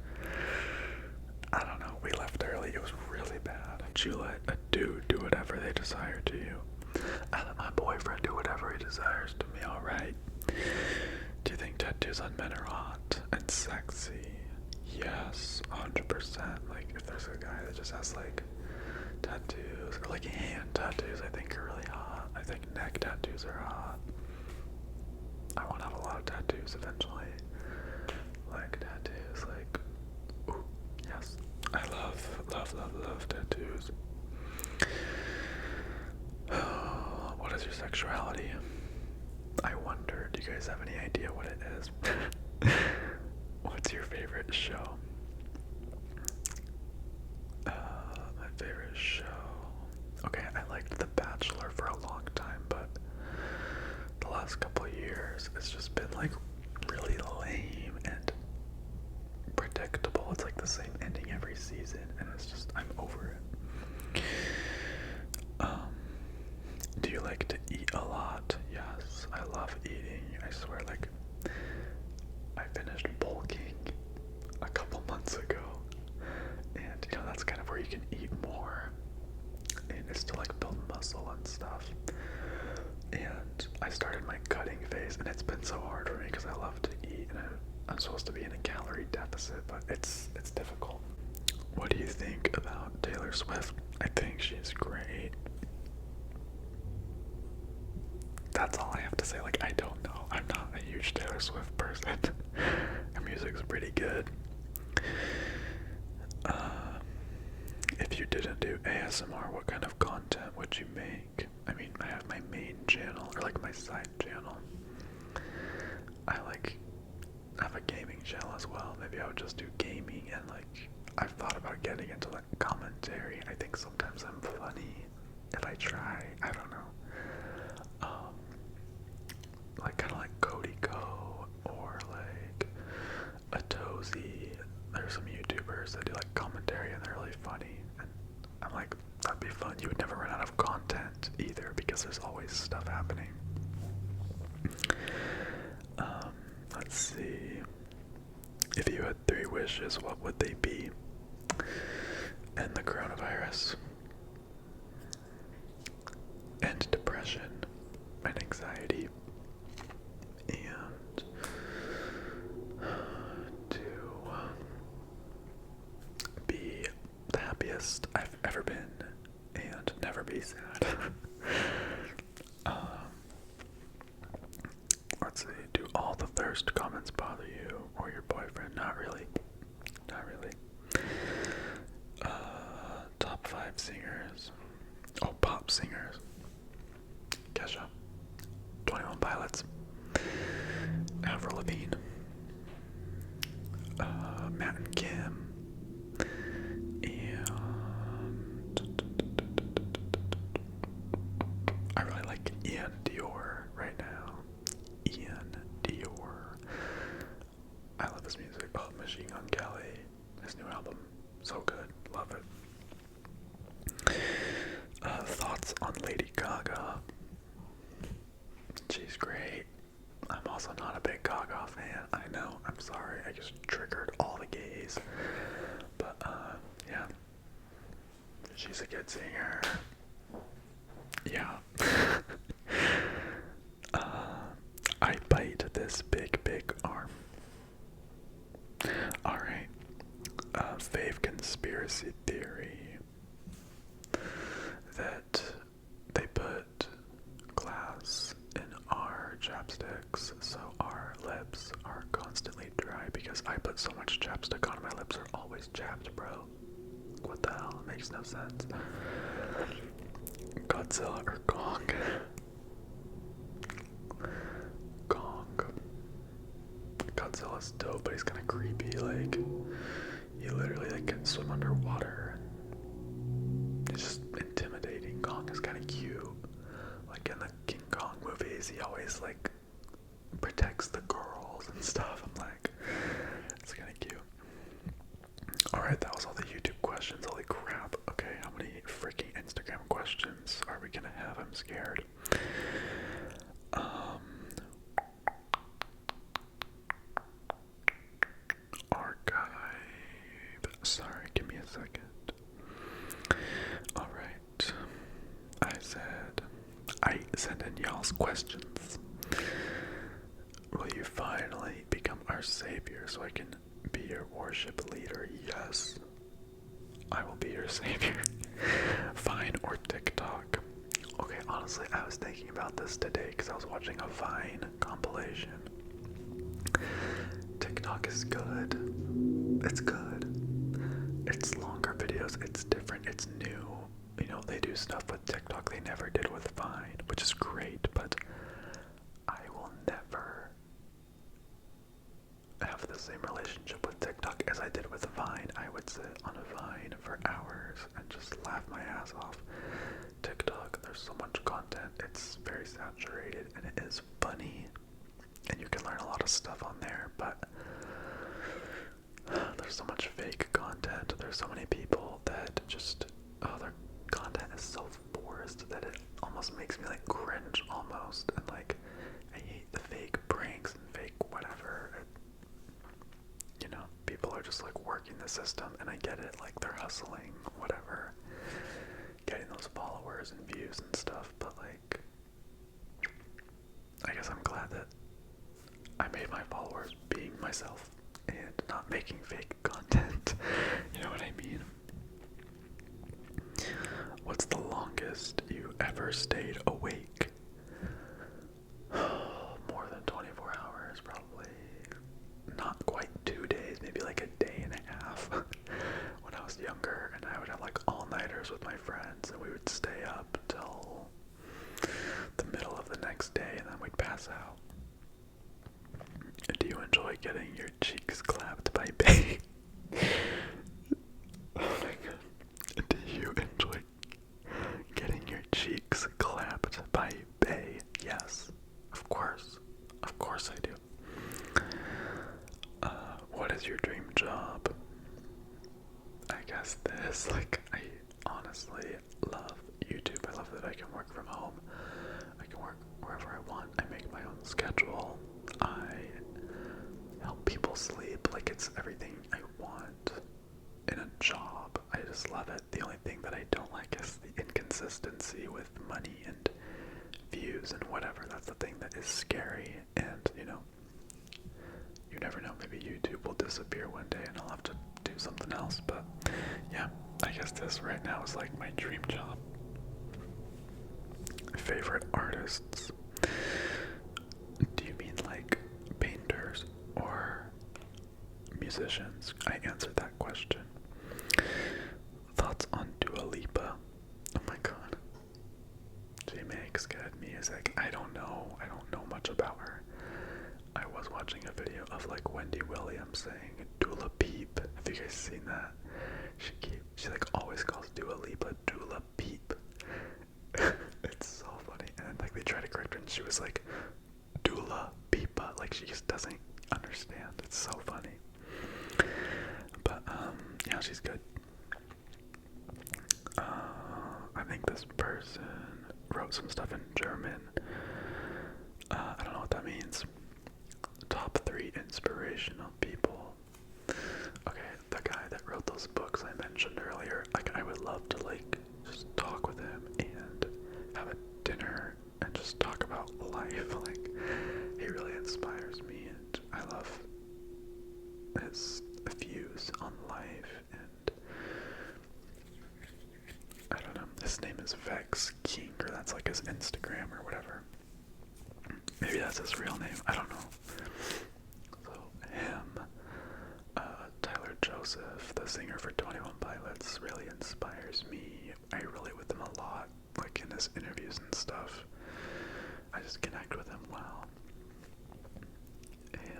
I don't know, we left early. It was really bad. Did you let a dude do whatever they desire to you? I let my boyfriend do whatever he desires to me, alright? Do you think tattoos on men are hot and sexy? Yes, 100%. Like, if there's a guy that just has like tattoos or like hand tattoos, I think are really hot. I think neck tattoos are hot. I want to have a lot of tattoos eventually. Like tattoos, like, ooh, yes. I love tattoos. What is your sexuality? I wonder, do you guys have any idea what it is? What's your favorite show? My favorite show. Okay, I liked The Bachelor for a long time, but the last couple of years it's just been like really lame and predictable. It's like the same ending every season, and it's just, I'm over it. Do you like to eat a lot? Yes, I love eating. I swear, like, I finished bulking a couple months ago, and you know, that's kind of where you can eat more, and it's to like build muscle and stuff. And I started my cutting phase, and it's been so hard for me because I love to eat, and I'm supposed to be in a calorie deficit, but it's difficult. What do you think about Taylor Swift? I think she's great. That's all I have to say. Like, I don't know. I'm not a huge Taylor Swift person. Her music's pretty good. If you didn't do ASMR, what kind of content would you make? I mean, I have my main channel, or like my side channel. I have a gaming channel as well. Maybe I would just do gaming, and like, I've thought about getting into like commentary. I think sometimes I'm funny if I try. I don't know. Like kind of like Cody Co or like Atozy. There's some YouTubers that do like commentary and they're really funny. And I'm like, that'd be fun. You would never run out of content either because there's always stuff happening. Let's see. If you had 3 wishes, what would they be? End the coronavirus. End depression and anxiety. And to be the happiest I've ever been and never be sad. Let's see, do all the thirst comments bother you or your boyfriend? Not really. Not really. Top 5 singers. Oh, pop singers. Kesha. 21 Pilots. Avril Lavigne. Matt and Kim. And I really like Ian Dior right now. Ian Dior. I love his music. Oh, Machine Gun Kelly. His new album. So good. Love it. Thoughts on Lady Gaga? She's great. I'm also not a big Gaga fan. I know. I'm sorry. I just triggered all the gays. But, yeah. She's a good singer. Yeah. I bite this big arm. Alright. Fave conspiracy theory that they put glass in our chapsticks so our lips are constantly dry because I put so much chapstick on, my lips are always chapped, bro. What the hell? It makes no sense. Godzilla or Kong? Kong. Godzilla's dope, but he's kind of creepy. Like, he literally like can swim underwater. It's just intimidating. Kong is kind of cute. Like in the King Kong movies, he always like protects the girls and stuff. I'm like, it's kind of cute. Alright, that was all the YouTube questions. Holy crap. Okay, how many freaking Instagram questions are we gonna have? I'm scared. Archive. Sorry, give me a second. Alright. I send in y'all's questions. Will you finally become our savior so I can be your worship leader. Yes, I will be your savior. Vine or TikTok? Okay, honestly, I was thinking about this today because I was watching a Vine compilation. TikTok is good. It's good. It's longer videos. It's different. It's new. You know, they do stuff with TikTok they never did with Vine, which is great, but I will never have the same relationship with TikTok as I did with Vine. I would sit on a Vine for hours and just laugh my ass off. TikTok, there's so much content. It's very saturated and it is funny, and you can learn a lot of stuff on there, but there's so much fake content. There's so many people that just, their content is so forced that it almost makes me like cringe almost, and like I hate the fake pranks and fake whatever. You know, people are just like working the system, and I get it, like they're hustling, whatever, getting those followers and views and stuff, but like, I guess I'm glad that I made my followers being myself and not making fake content. You know what I mean? What's the longest you ever stayed awake? More than 24 hours, probably. Not quite 2 days, maybe like a day and a half. When I was younger, and I would have like all-nighters with my friends, and we would stay up till the middle of the next day, and then we'd pass out. Do you enjoy getting your cheeks clapped by Bae? Oh my god. Do you enjoy getting your cheeks clapped by Bae? Yes. Of course. Of course I do. What is your dream job? I guess this. Like, I honestly love YouTube. I love that I can work from home. I can work wherever I want. I make my own schedule. I help people sleep. Like, it's everything I want in a job. I just love it. The only thing that I don't like is the inconsistency with money and views and whatever. That's the thing that is scary. And, you know, you never know. Maybe YouTube will disappear one day and I'll have to do something else. But yeah, I guess this right now is like my dream job. Favorite artists? Do you mean like painters or musicians? I answered that question. Thoughts on Dua Lipa? Oh my god. She makes good music. I don't know much about her. I was watching a video of like Wendy Williams saying Dula Peep. Have you guys seen that? She like always calls Dua Lipa Dula Peep. It's so funny. And like they tried to correct her and she was like Dula Peepa. Like she just doesn't understand. It's so funny. But yeah, she's good. I think this person wrote some stuff in German. I don't know what that means. Top 3 inspirational people. Okay, the guy that wrote those books I mentioned earlier, like I would love to like just talk with him and have a dinner and just talk about life. Like he really inspires me, and I love his views on life. And I don't know, his name is Vex King, or that's like his Instagram or whatever. Maybe that's his real name, I don't know. So him, Tyler Joseph, the singer for 21 Pilots, really inspires me. I relate with him a lot, like in his interviews and stuff. I just connect with him well. And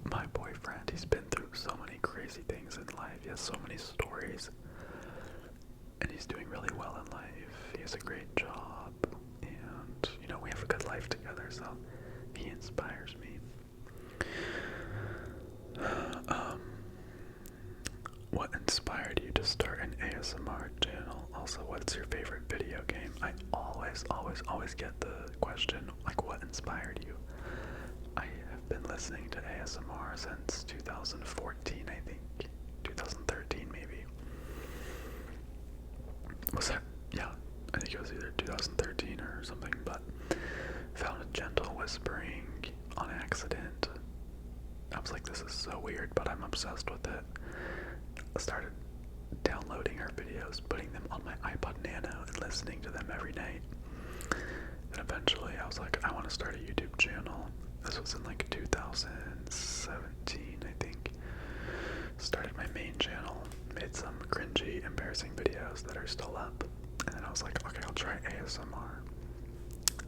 my boyfriend, he's been through so many crazy things in life. He has so many stories. And he's doing really well in life. He has a great job. And, you know, we have a good life together, so he inspires me. What inspired you to start an ASMR channel? Also, what's your favorite video game? I always get the question, like, what inspired you? I have been listening to ASMR since 2014, I think. 2013, maybe. Was that? Yeah, I think it was either 2013 or something, but found a gentle whispering on accident. started downloading her videos, putting them on my iPod Nano, and listening to them every night. And eventually I was like, I want to start a YouTube channel. This was in like 2017, I think. Started my main channel, made some cringy, embarrassing videos that are still up. And then I was like, okay, I'll try ASMR.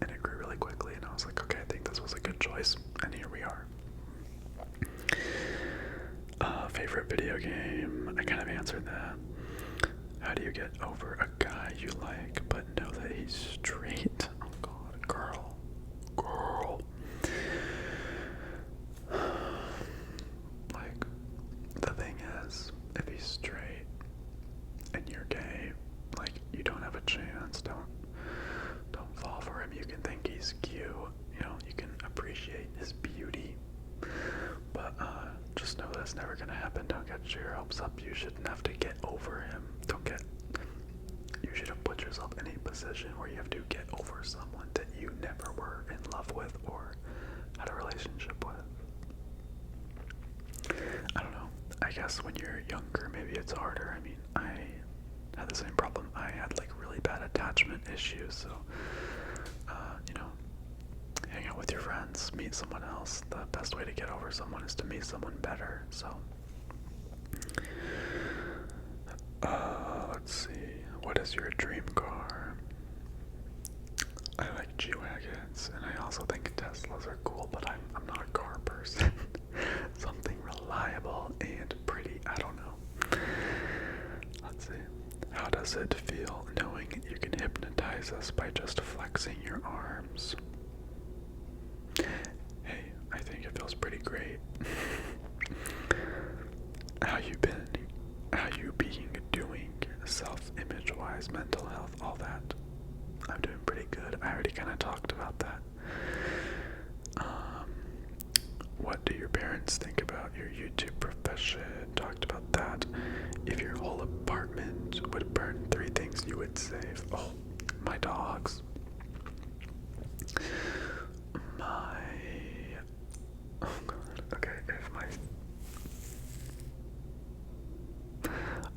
And it grew really quickly, and I was like, okay, I think this was a good choice, and here we are. Favorite video game? I kind of answered that. How do you get over a guy you like but know that he's straight? Oh god, girl. Like, the thing is, if he's straight and you're gay, like, you don't have a chance. Don't fall for him. You can think he's cute, you know, you can appreciate his beauty, but just know that's never gonna happen. Don't get your hopes up. You shouldn't have to get over him. You shouldn't put yourself in a position where you have to get over someone that you never were in love with or had a relationship with. I don't know. I guess when you're younger, maybe it's harder. I mean, I had the same problem. I had like really bad attachment issues, so you know, hang out with your friends, meet someone else. The best way to get over someone is to meet someone better. So let's see, what is your dream car? I like G-Wagons, and I also think Teslas are cool, but I'm not a car person. Something reliable and pretty, I don't know. Let's see, how does it feel knowing you can hypnotize us by just flexing your arms? Hey, I think it feels pretty great. How you been? How you doing? Self-image wise, mental health, all that. I'm doing pretty good. I already kind of talked about that. What do your parents think about your YouTube profession? Talked about that. If your whole apartment would burn, 3 things you would save. Oh, my dogs. Oh god, okay,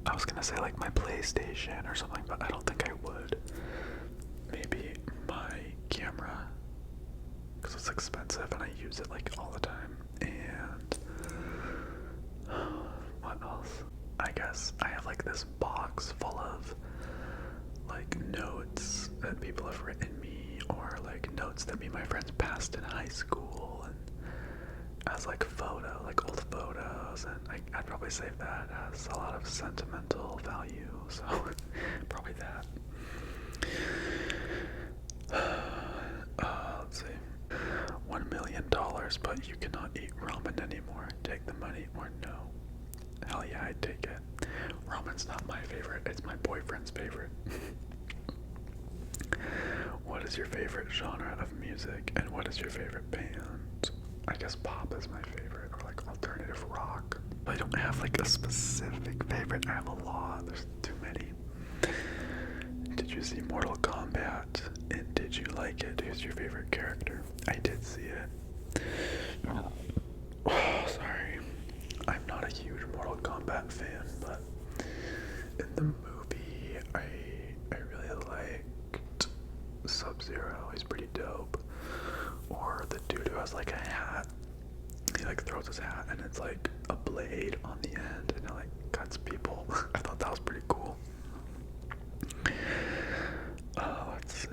I was gonna say like my PlayStation or something, but I don't think I would. Maybe my camera, because it's expensive and I use it like all the time. And what else? I guess I have like this box full of like notes that people have written me, or like notes that me and my friends passed in high school, and as like old photos, and I'd probably save that. It has a lot of sentimental value, so probably that. Let's see. $1 million, but you cannot eat ramen anymore. Take the money or no? Hell yeah, I'd take it. Ramen's not my favorite, it's my boyfriend's favorite. What is your favorite genre of music, and what is your favorite band? I guess pop is my favorite, or like alternative rock. I don't have like a specific favorite, I have a lot, there's too many. Did you see Mortal Kombat, and did you like it? Who's your favorite character? I did see it. Oh, sorry. I'm not a huge Mortal Kombat fan, but in the movie, I really liked Sub-Zero. He's pretty dope. Or the dude who has like a hat. He like throws his hat and it's like a blade on the end and it like cuts people. I thought that was pretty cool. Let's see.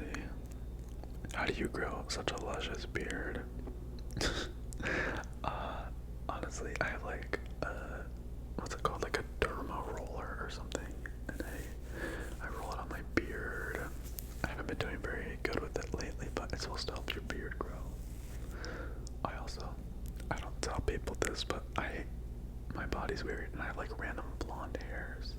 How do you grow such a luscious beard? Honestly, I have like what's it called? Like a derma roller or something. And I roll it on my beard. I haven't been doing very good with it lately, but it's supposed to help your beard grow. I don't tell people this, but my body's weird and I have like random blonde hairs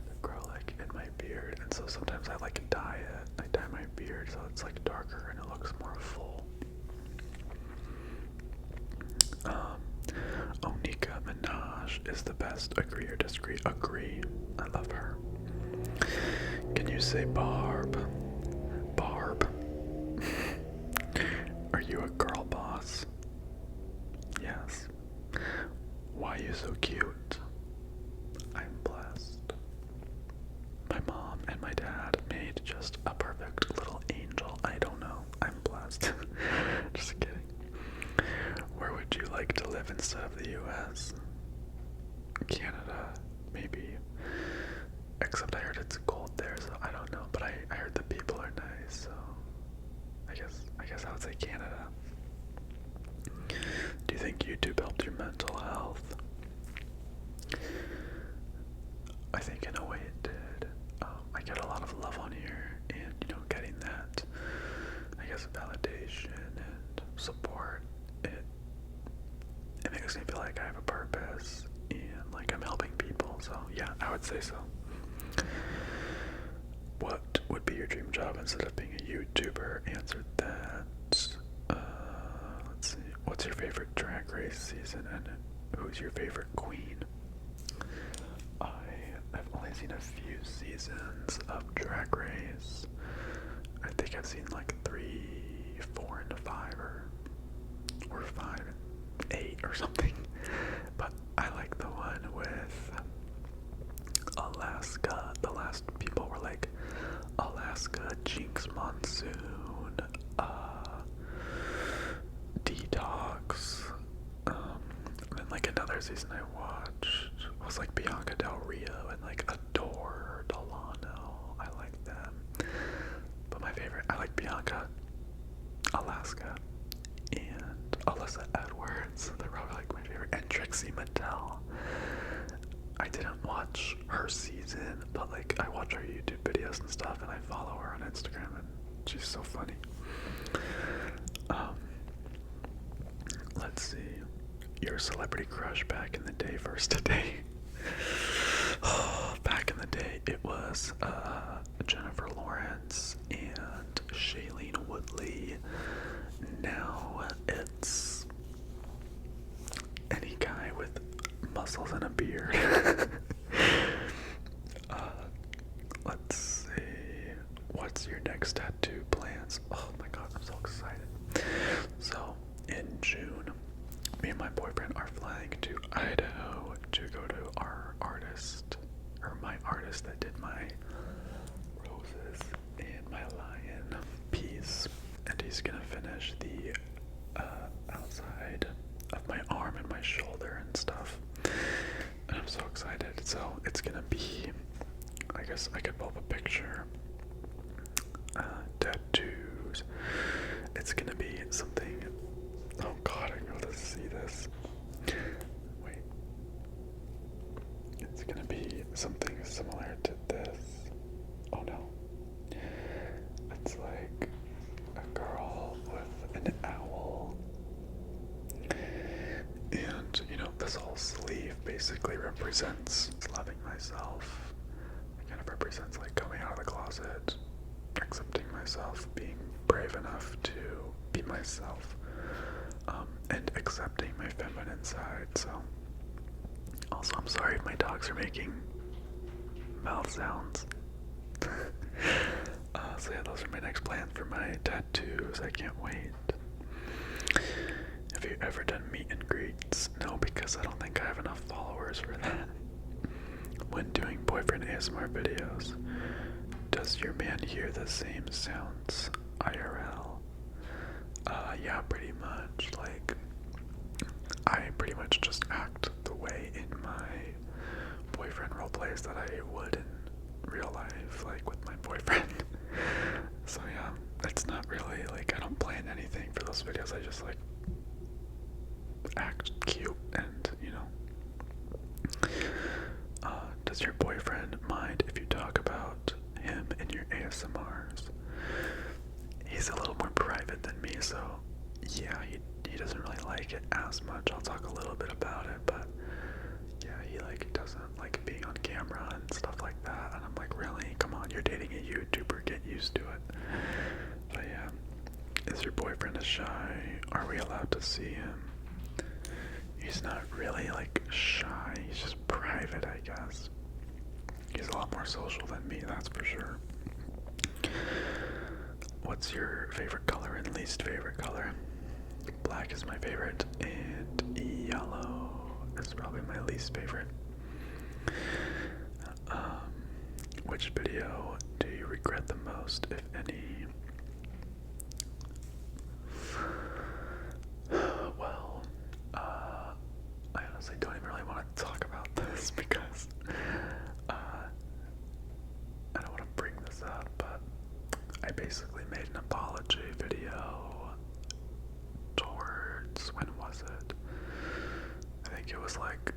that grow like in my beard, and so sometimes I like dye it. I dye my beard so it's like darker and it looks more full. Onika Minaj is the best. Agree or disagree? Agree. I love her. Can you say Barb? Barb. Are you a girl boss? Yes. Why are you so cute? I'm So yeah, I would say so. What would be your dream job instead of being a YouTuber? Answered that. Let's see. What's your favorite drag race season and who's your favorite queen? I've only seen a few seasons of Drag Race. I think I've seen like 3, 4, and 5, or 5 and 8 or something. But I like the one with Alaska. The last people were like Alaska, Jinx Monsoon, Detox. And like another season I watched was like Bianca Del Rio and like Adore Delano. I like them. But my favorite, I like Bianca, Alaska, and Alyssa Edwards. They're probably like my favorite. And Trixie Mattel. I didn't watch her season, but like I watch her YouTube videos and stuff, and I follow her on Instagram, and she's so funny. Let's see. Your celebrity crush back in the day versus today. Back in the day, it was Jennifer Lawrence and Shailene Woodley. Now it's any guy with muscles and a beard. Let's see. What's your next tattoo plans? Oh my god, I'm so excited. So, in June, me and my boyfriend are flying to Idaho to go to our artist, or my artist that did my roses and my lion piece, and he's gonna finish the outside of my arm and my shoulder and stuff, and I'm so excited. So it's gonna be, I guess I could pull up a picture, tattoos. It's gonna be something, oh god, I can go to see this. Wait. It's gonna be something similar to this. Oh no. It's like a girl with an owl. And, you know, this whole sleeve basically represents loving myself. It kind of represents like coming out of the closet, accepting myself, being brave enough to be myself, and accepting my feminine side. So, also, I'm sorry if my dogs are making mouth sounds. So yeah, those are my next plans for my tattoos. I can't wait. Have you ever done meet and greets? No, because I don't think I have enough followers for that. When doing boyfriend ASMR videos, does your man hear the same sounds IRL? Yeah, pretty much. Like, I pretty much just act the way in my boyfriend roleplays that I would in real life, like with my boyfriend. So yeah, it's not really like I don't plan anything for those videos. I just like act cute and, you know. Does your boyfriend mind if you talk about him in your ASMRs? He's a little more private than me, so yeah, he doesn't really like it as much. I'll talk a little bit about it, but yeah, he like doesn't like being on camera and stuff like that. And I'm like, really? Come on, you're dating a YouTuber, get used to it. But yeah, is your boyfriend as shy? Are we allowed to see him? He's not really like shy, he's just private, I guess. He's a lot more social than me, that's for sure. What's your favorite color and least favorite color? Black is my favorite, and yellow is probably my least favorite. Which video do you regret the most, if any? Well, I honestly don't even really want to talk about this because I don't want to bring this up, but I basically made an apology video towards, when was it? I think it was like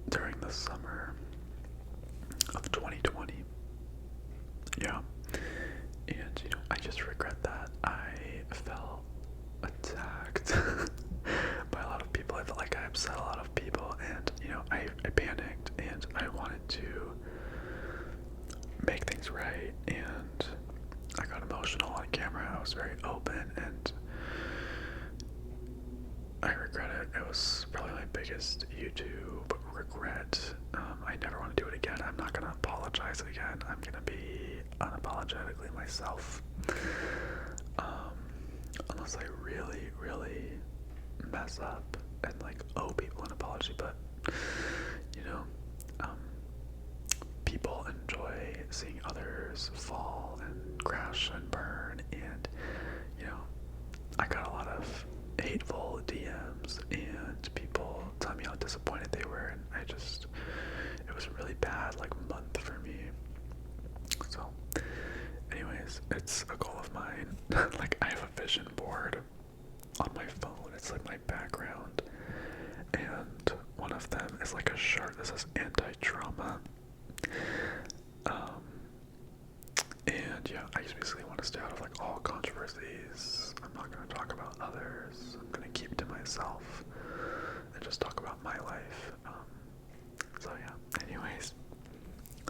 during the summer of 2020. Yeah. And, you know, I just regret that. I felt attacked by a lot of people. I felt like I upset a lot of people, and, you know, I panicked, and I wanted to make things right, and I got emotional on camera. I was very open, and I regret it. It was probably my biggest YouTube regret. I never want to do it again. I'm not gonna apologize again. I'm gonna be unapologetically myself. Unless I really, really mess up and like owe people an apology, but you know, people enjoy seeing others fall and crash and burn, and you know, I got a lot of hateful DMs and people telling me how disappointed they were, and it was a really bad like month for me. So anyways, it's a goal of mine. Like, I have a vision board on my phone. It's like my background, and one of them is like a shirt that says anti-trauma. And yeah, I just basically want to stay out of like all controversies. I'm not going to talk about others. I'm going to keep to myself and just talk about my life. So yeah, anyways,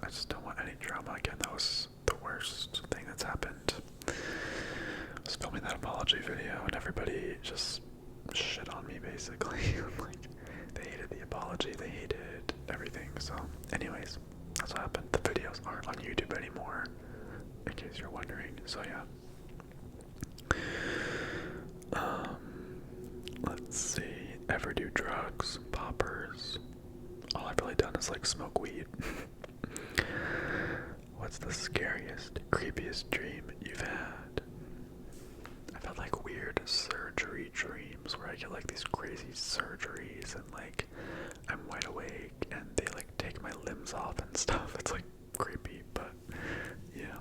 I just don't want any drama again. That was the worst thing that's happened. I was filming that apology video and everybody just shit on me basically. Like, they hated the apology, they hated everything. So anyways, that's what happened. The videos aren't on YouTube anymore, in case you're wondering. So yeah. Let's see. Ever do drugs? Poppers? All I've really done is like smoke weed. What's the scariest, creepiest dream you've had? I've had like weird surgery dreams where I get like these crazy surgeries and like I'm wide awake and they like take my limbs off and stuff. It's like creepy, but yeah.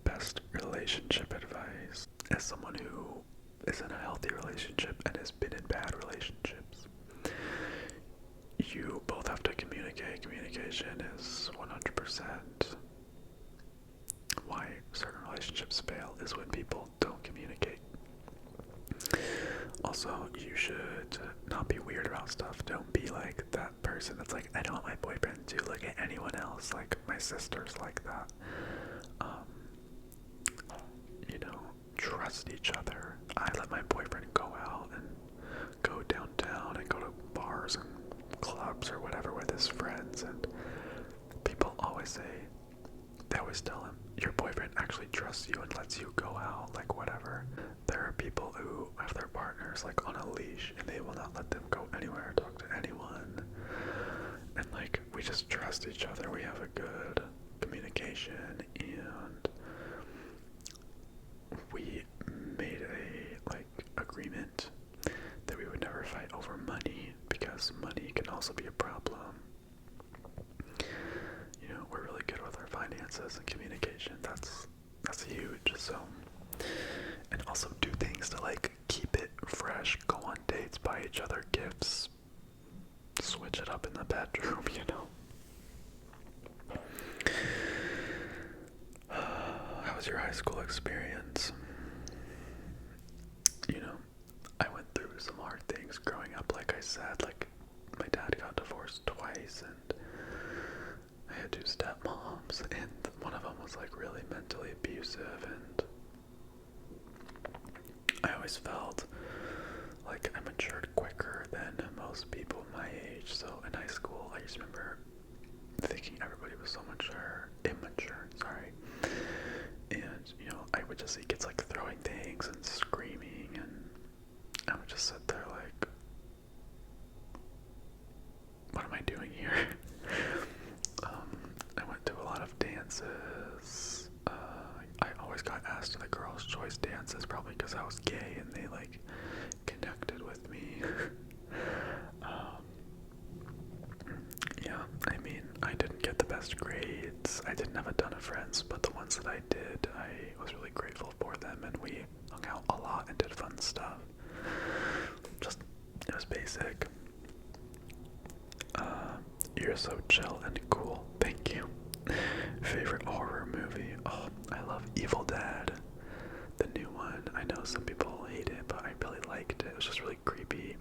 Best relationship advice. As someone who is in a healthy relationship and has been in bad relationships, you both have to communicate. Communication is 100%. Why certain relationships fail is when people don't communicate. Also, you should not be weird about stuff. Don't be like that person that's like, I don't want my boyfriend to look at anyone else. Like, my sister's like that. You know, trust each other. I let my boyfriend go out and go downtown and go to bars and clubs or whatever with his friends, and people always say, they always tell him, your boyfriend actually trusts you and lets you go out, like whatever. There are people who have their partners like on a leash and they will not let them go anywhere or talk to anyone. And like, we just trust each other. We have a good communication, and we made a like agreement that we would never fight over money, because money can also be a problem. You know, we're really good with our finances and communication. That's huge. So, and also do things to like keep it fresh. Go on dates, buy each other gifts, switch it up in the bedroom, you know. How was your high school experience? You know, I went through some hard things growing up, like I said. Like, my dad got divorced twice, and I had two stepmoms, and one of them was like really mentally abusive, and I always felt like I matured quicker than most people my age. So in high school, I just remember thinking everybody was so immature, sorry. And, you know, I would just see kids like throwing things and screaming, and I would just sit there like, what am I doing here? I went to a lot of dances. I always got asked to the girls' choice dances, probably because I was gay and they like connected with me. Yeah, I mean, I didn't get the best grades. I didn't have a ton of friends, but the ones that I did, I was really grateful for them, and we hung out a lot and did fun stuff. Just, it was basic. You're so chill and cool. Thank you. Favorite horror movie? Oh, I love Evil Dead. The new one. I know some people hate it, but I really liked it. It was just really creepy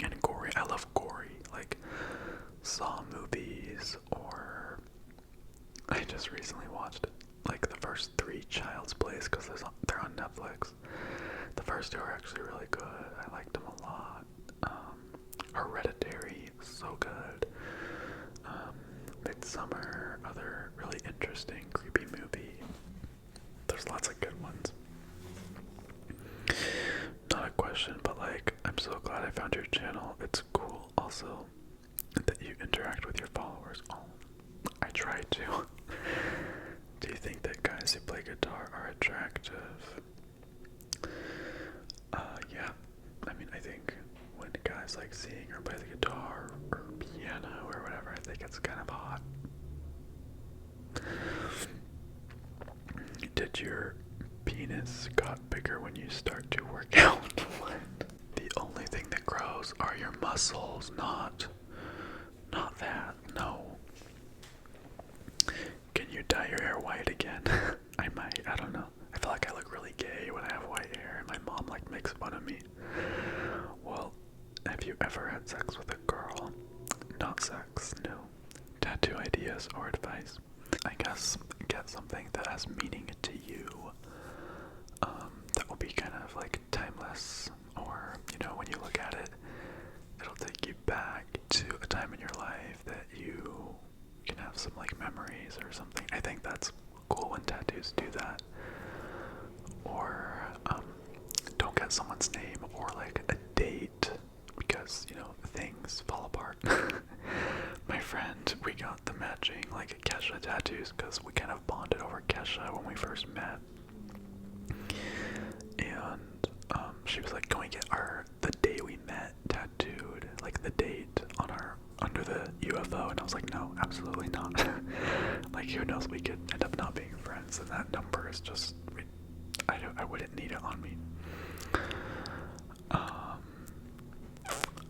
and gory. I love gory. Like, first 3 Child's Plays because they're on Netflix. The first 2 are actually really good. I liked them a lot. Hereditary, so good. Midsummer, other really interesting, creepy movie. There's lots of good ones. Not a question, but like, I'm so glad I found your channel. It's cool also that you interact with your followers. Oh, I try to. Do you think that guys who play guitar are attractive? Yeah. I mean, I think when guys like sing or play the guitar or piano or whatever, I think it's kind of hot. Did your penis got bigger when you start to work out? What? The only thing that grows are your muscles, not that. No. Can you dye your hair white again? I might. I don't know. I feel like I look really gay when I have white hair, and my mom like makes fun of me. Well, have you ever had sex with a girl? Not sex, no. Tattoo ideas or advice? I guess get something that has meaning to you. That will be kind of like timeless, or when you look at it, it'll take you back to a time in your life that you can have some like memories or something. I think that's cool when tattoos do that. Or don't get someone's name or like a date because things fall apart. My friend, we got the matching like Kesha tattoos because we kind of bonded over Kesha when we first met. And she was like, "Can we get the day we met tattooed, like the date on under the UFO?" And I was like, "No, absolutely not." Like, who knows? We could end up not being friends, and that number is just I wouldn't need it on me.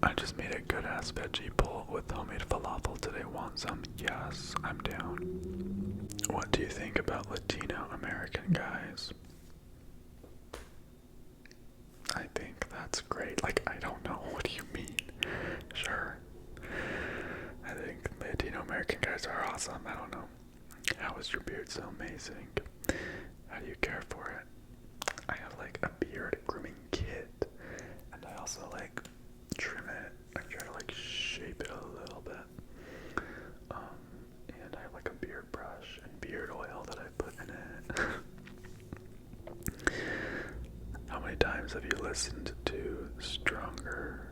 I just made a good ass veggie bowl with homemade falafel today. Want some? Yes, I'm down. What do you think about Latino American guys? I think that's great. Like, I don't know. What do you mean? Sure. I think Latino American guys are awesome. I don't know. How is your beard so amazing? How do you care for it? I have like a beard grooming kit, and I also like trim it. I try to like shape it a little bit. And I have like a beard brush and beard oil that I put in it. How many times have you listened to Stronger?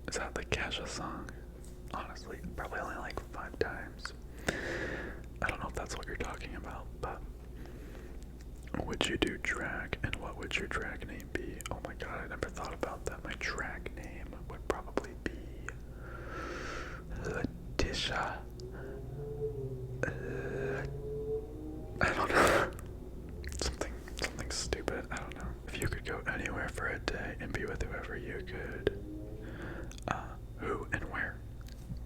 Is that the Kesha song? Honestly, probably only like 5 times. I don't know if that's what you're talking about, but would you do drag, and what would your drag name be? Oh my god, I never thought about that. My drag name would probably be Letitia. I don't know. Something stupid. I don't know. If you could go anywhere for a day and be with whoever you could, who and where?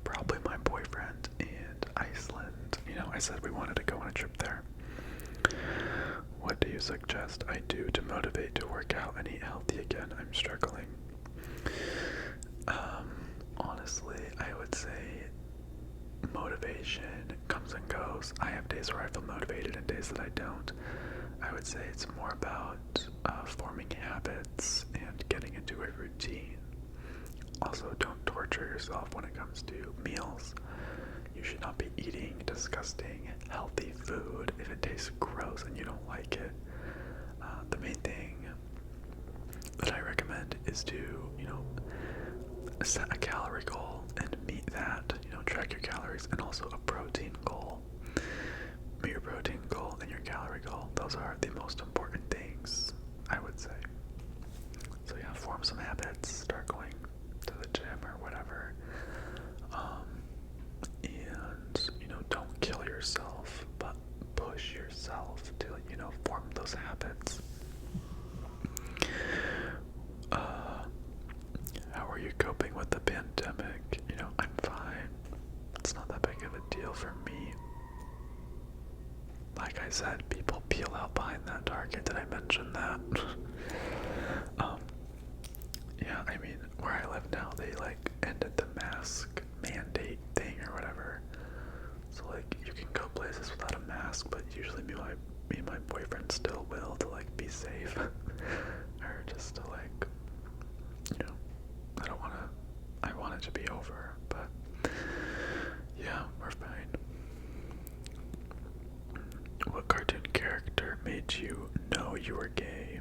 Probably my boyfriend and Iceland. I said we wanted to go on a trip there. What do you suggest I do to motivate to work out and eat healthy again? I'm struggling. Honestly, I would say motivation comes and goes. I have days where I feel motivated and days that I don't. I would say it's more about forming habits and getting into a routine. Also, don't torture yourself when it comes to meals. You should not be eating disgusting, healthy food if it tastes gross and you don't like it. The main thing that I recommend is to, set a calorie goal and meet that. Track your calories, and also a protein goal. Meet your protein goal and your calorie goal. Those are the most important things, I would say. So yeah, form some habits. Start going to the gym or whatever. And don't kill yourself, but push yourself to form those habits. How are you coping with the pandemic? I'm fine. It's not that big of a deal for me. Like I said, people peel out behind that Target. Did I mention that? Yeah, I mean, where I live now, they like ended the mask mandate thing or whatever. So like, you can go places without a mask, but usually you were gay.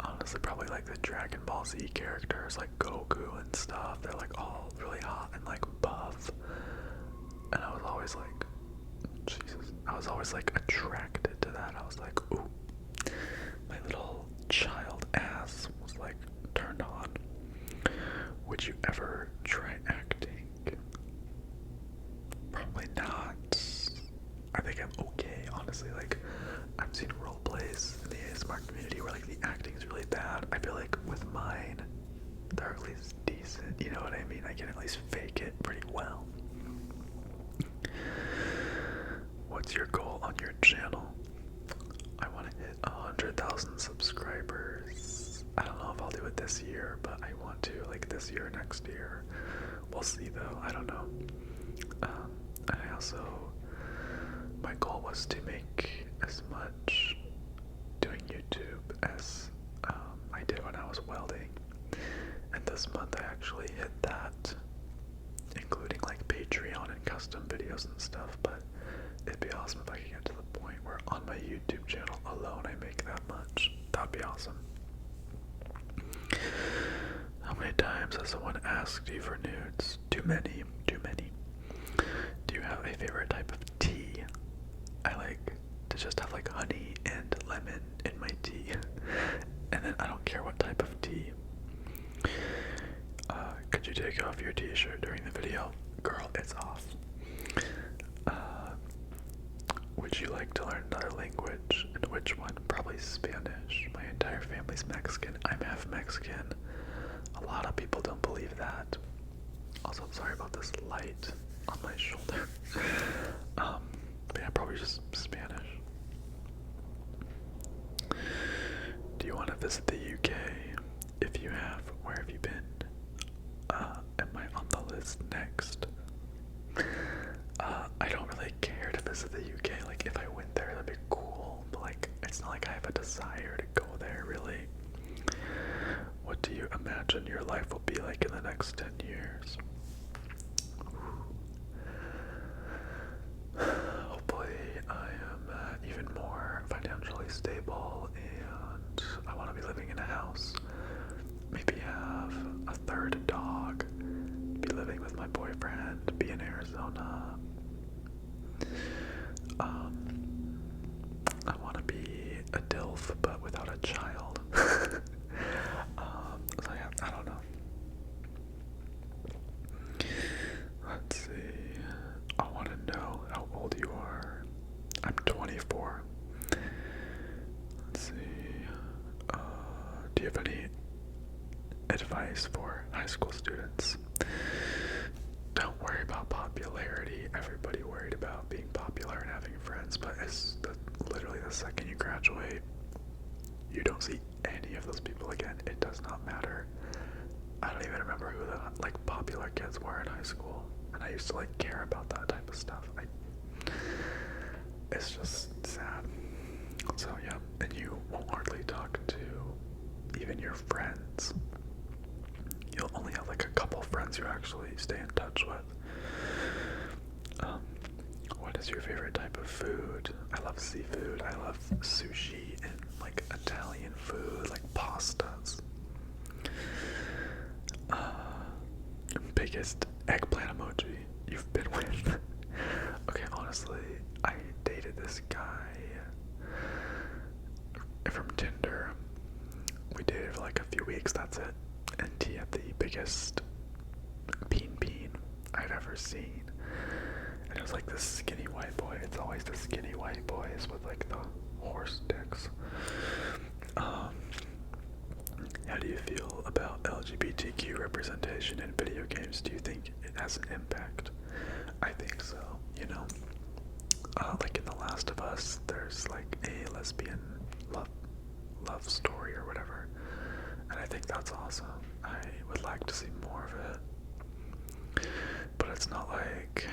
Honestly, probably like the Dragon Ball Z characters, like Goku and stuff. They're like all really hot and like buff. And I was always like, Jesus, I was always like attracted to that. I was like, ooh, my little child ass was like turned on. Would you ever try acting? Probably not. I think I'm okay, honestly. Like, I've seen role plays in the ASMR community where like the acting is really bad. I feel like with mine, they're at least decent. You know what I mean? I can at least fake it pretty well. What's your goal on your channel? I want to hit 100,000 subscribers. I don't know if I'll do it this year, but I want to, like this year or next year. We'll see though, I don't know. And I also, my goal was to make as much doing YouTube as I did when I was welding. And this month I actually hit that, including like Patreon and custom videos and stuff, but it'd be awesome if I could get to the point where on my YouTube channel alone I make that much. That'd be awesome. How many times has someone asked you for nudes? Too many, too many. Do you have a favorite type of tea? I like to just have like honey and lemon in my tea. And then I don't care what type of tea. Could you take off your t-shirt during the video? Girl, it's off. Would you like to learn another language? And which one? Probably Spanish. My entire family's Mexican. I'm half Mexican. A lot of people don't believe that. Also, sorry about this light on my shoulder. But yeah, probably just Spanish. Do you want to visit the UK? If you have, where have you been? Am I on the list next? I don't really care to visit the UK. Like, if I went there, that'd be cool. But, like, it's not like I have a desire to go there, really. What do you imagine your life will be like in the next 10 years? Hopefully, I am even more financially stable, and I want to be living in a house. Maybe have a third dog. Be living with my boyfriend. Be in Arizona. I want to be a DILF, but without a child. So yeah, I don't know. Let's see. I want to know how old you are. I'm 24. Let's see. Do you have any advice for high school students? Don't worry about popularity. Everybody worried about being popular and having friends, but it's literally the second you graduate, you don't see any of those people again. It does not matter. I don't even remember who the like popular kids were in high school, and I used to like care about that type of stuff. It's just sad. So yeah, and you won't hardly talk to even your friends. You'll only have like a couple friends you actually stay in touch with. What is your favorite type of food? I love seafood. I love sushi and like Italian food, like pastas. Biggest eggplant emoji you've been with? Okay, honestly, I dated this guy from Tinder. We dated for like a few weeks, that's it. And he had the biggest peen I'd ever seen. And it was like this skinny white boy. It's always the skinny white boys with like the horse dicks. How do you feel about LGBTQ representation in video games? Do you think it has an impact? I think so, you know. Like in The Last of Us, there's like a lesbian love story or whatever. And I think that's awesome. I would like to see more of it. But it's not like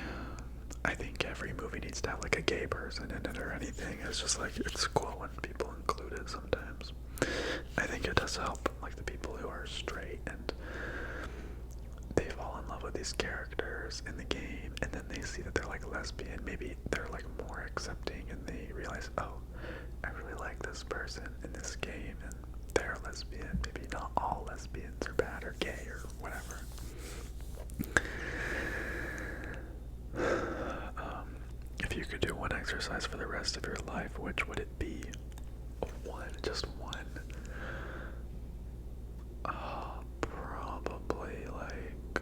I think every movie needs to have like a gay person in it or anything. It's just like it's cool when people include it sometimes. I think it does help like the people who are straight and they fall in love with with these characters in the game, and then they see that they're like lesbian, maybe they're like more accepting, and they realize, oh, I really like this person in this game, and they're lesbian. Maybe not all lesbians are bad or gay or whatever. If you could do one exercise for the rest of your life, which would it be? One, just one. Probably like.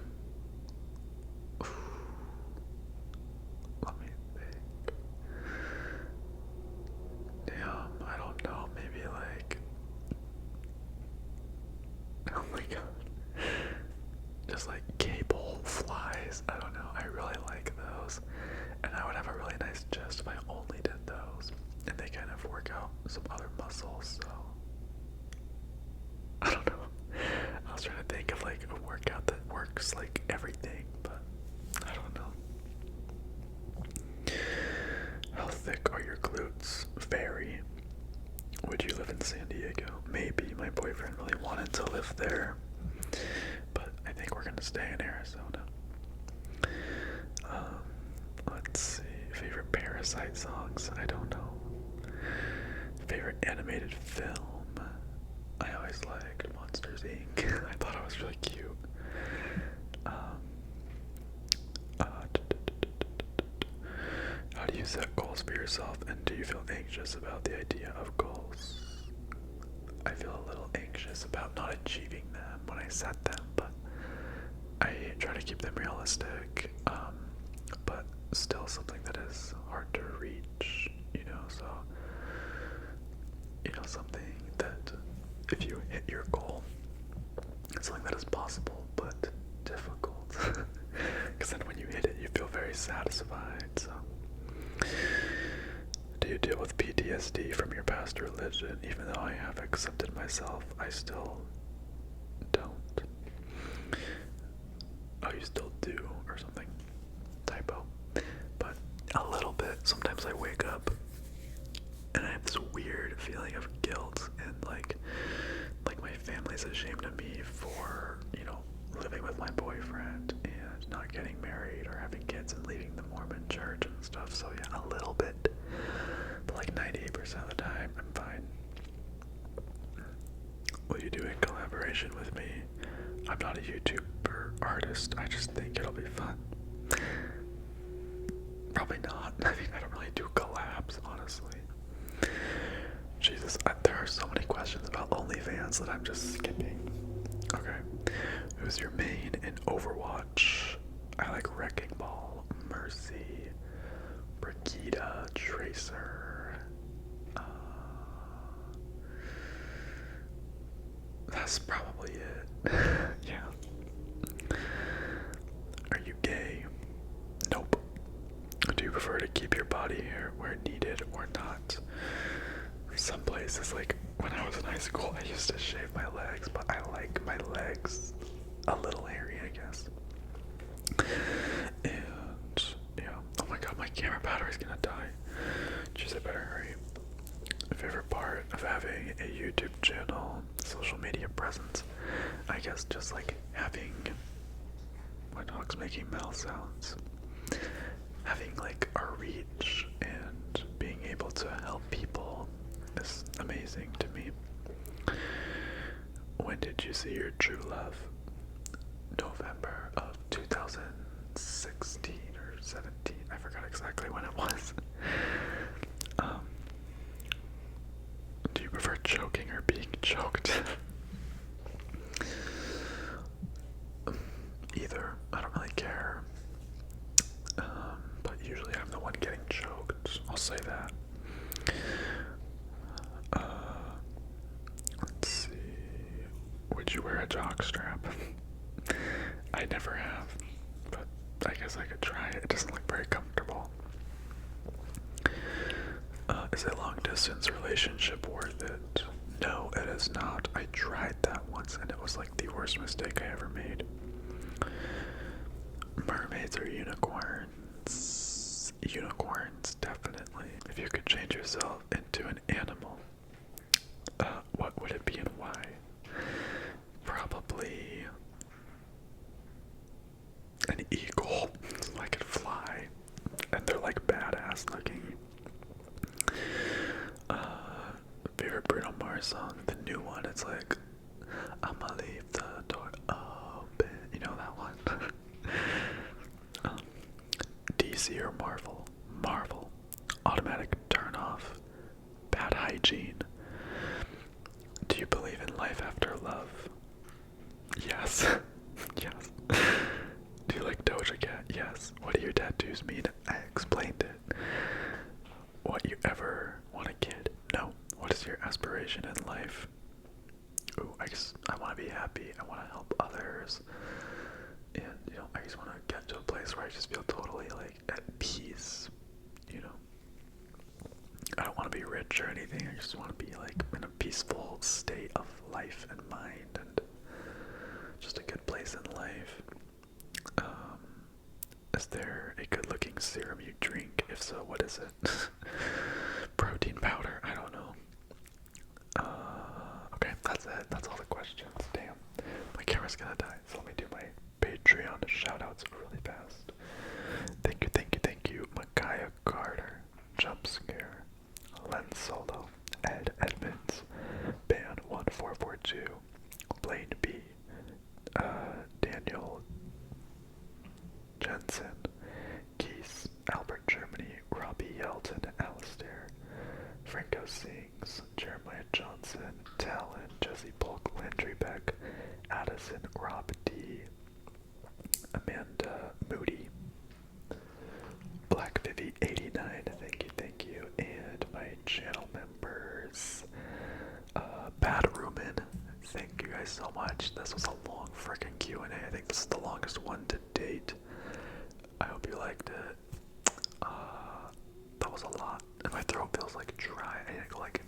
Let me think. Damn, I don't know. Maybe like. Oh my god. Just like cable flies. I don't know. I really like those. And I would have a really nice chest if I only did those. And they kind of work out some other muscles, so. I don't know. I was trying to think of like a workout that works like everything, but I don't know. How thick are your glutes? Very. Would you live in San Diego? Maybe. My boyfriend really wanted to live there, but I think we're gonna stay in Arizona. Let's see. Favorite Parasite songs? I don't know. Favorite animated film? I always liked Monsters Inc. I thought it was really cute. How do you set goals for yourself, and do you feel anxious about the idea of goals? I feel a little anxious about not achieving them when I set them, but I try to keep them realistic, but still something that is hard to reach, so, something that if you hit your goal, it's something that is possible, but difficult, because then when you hit it, you feel very satisfied, so. Do you deal with PTSD from your past religion? Even though I have accepted myself, I still don't. Oh, you still do, or something. Typo. But a little bit. Sometimes I wake up and I have this weird feeling of guilt, and like my family's ashamed of me for, living with my boyfriend and not getting married or having kids and leaving the Mormon church and stuff. So yeah, a little bit. But like 98% of the time, I'm fine. Will you do a collaboration with me? I'm not a YouTuber artist. I just think it'll be fun. Probably not. I mean, I don't really do collabs, honestly. Jesus, there are so many questions about OnlyFans that I'm just skipping. Okay. Who's your main in Overwatch? I like Wrecking Ball, Mercy, Brigida, Tracer. That's probably it. Yeah. Are you gay? Nope. Do you prefer to keep your body hair where needed or not? Some places, like when I was in high school, I used to shave my legs, but I like my legs a little hairy, I guess. And yeah, oh my god, my camera battery's gonna die. Jeez, I better hurry. Favorite part of having a YouTube channel, social media presence, I guess just like having, my dog's making mouth sounds, having like a reach and being able to help people is amazing to me. When did you see your true love? November of 2016 or 17. I forgot exactly when it was. Do you prefer choking or being choked? Either. I don't really care. But usually I'm the one getting choked. I'll say that. Let's see. Would you wear a jockstrap? I never have, but I guess I could try it. It doesn't look very comfortable. Is a long distance relationship worth it? No, it is not. I tried that once and it was like the worst mistake I ever made. Mermaids or unicorns? Unicorns, definitely. If you could change yourself into an animal, what would it be and why? Probably an eagle, so I could fly, and they're like badass looking. Favorite Bruno Mars song, the new one, it's like, I'ma leave the door open, you know that one? DC or Marvel? Marvel. Automatic turn off. Bad hygiene. Do you believe in life after love? Yes. Yes. Do you like Doja Cat? Yes. What do your tattoos mean? I explained it. What you ever want a kid? No. What is your aspiration in life? Ooh, I want to be happy. I want to help others. And, I just want to get to a place where I just feel totally, like, at peace, I don't want to be rich or anything. I just want to be, like, in a peaceful state of life and mind and just a good place in life. Is there a good-looking serum you drink? If so, what is it? Protein powder? I don't know. Okay, that's it. That's all the questions. Damn. My camera's gonna die, so let me do my Patreon shoutouts really fast. Thank you, thank you, thank you. Micaiah Carter, Jump Scare, Len Solo, Ed Edmonds, Ban1442, Blaine B, Daniel Jensen, Keith, Albert Germany, Robbie Yelton, Alistair, Franco Sings, Jeremiah Johnson, Talon, Jesse Polk, Landry Beck, Addison, Rob D, Amanda Moody, Black Vivi 89, thank you, and my channel members, Bad Rumen, thank you guys so much. This was a long freaking Q&A. I think this is the longest one to date. I hope you liked it. That was a lot, and my throat feels like dry. I need to go like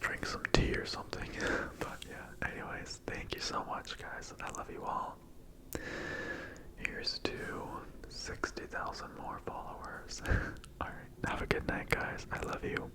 drink some tea or something. But yeah, anyways, thank you so much, guys. I love you all. Here's to 60,000 more followers. Alright, have a good night, guys. I love you.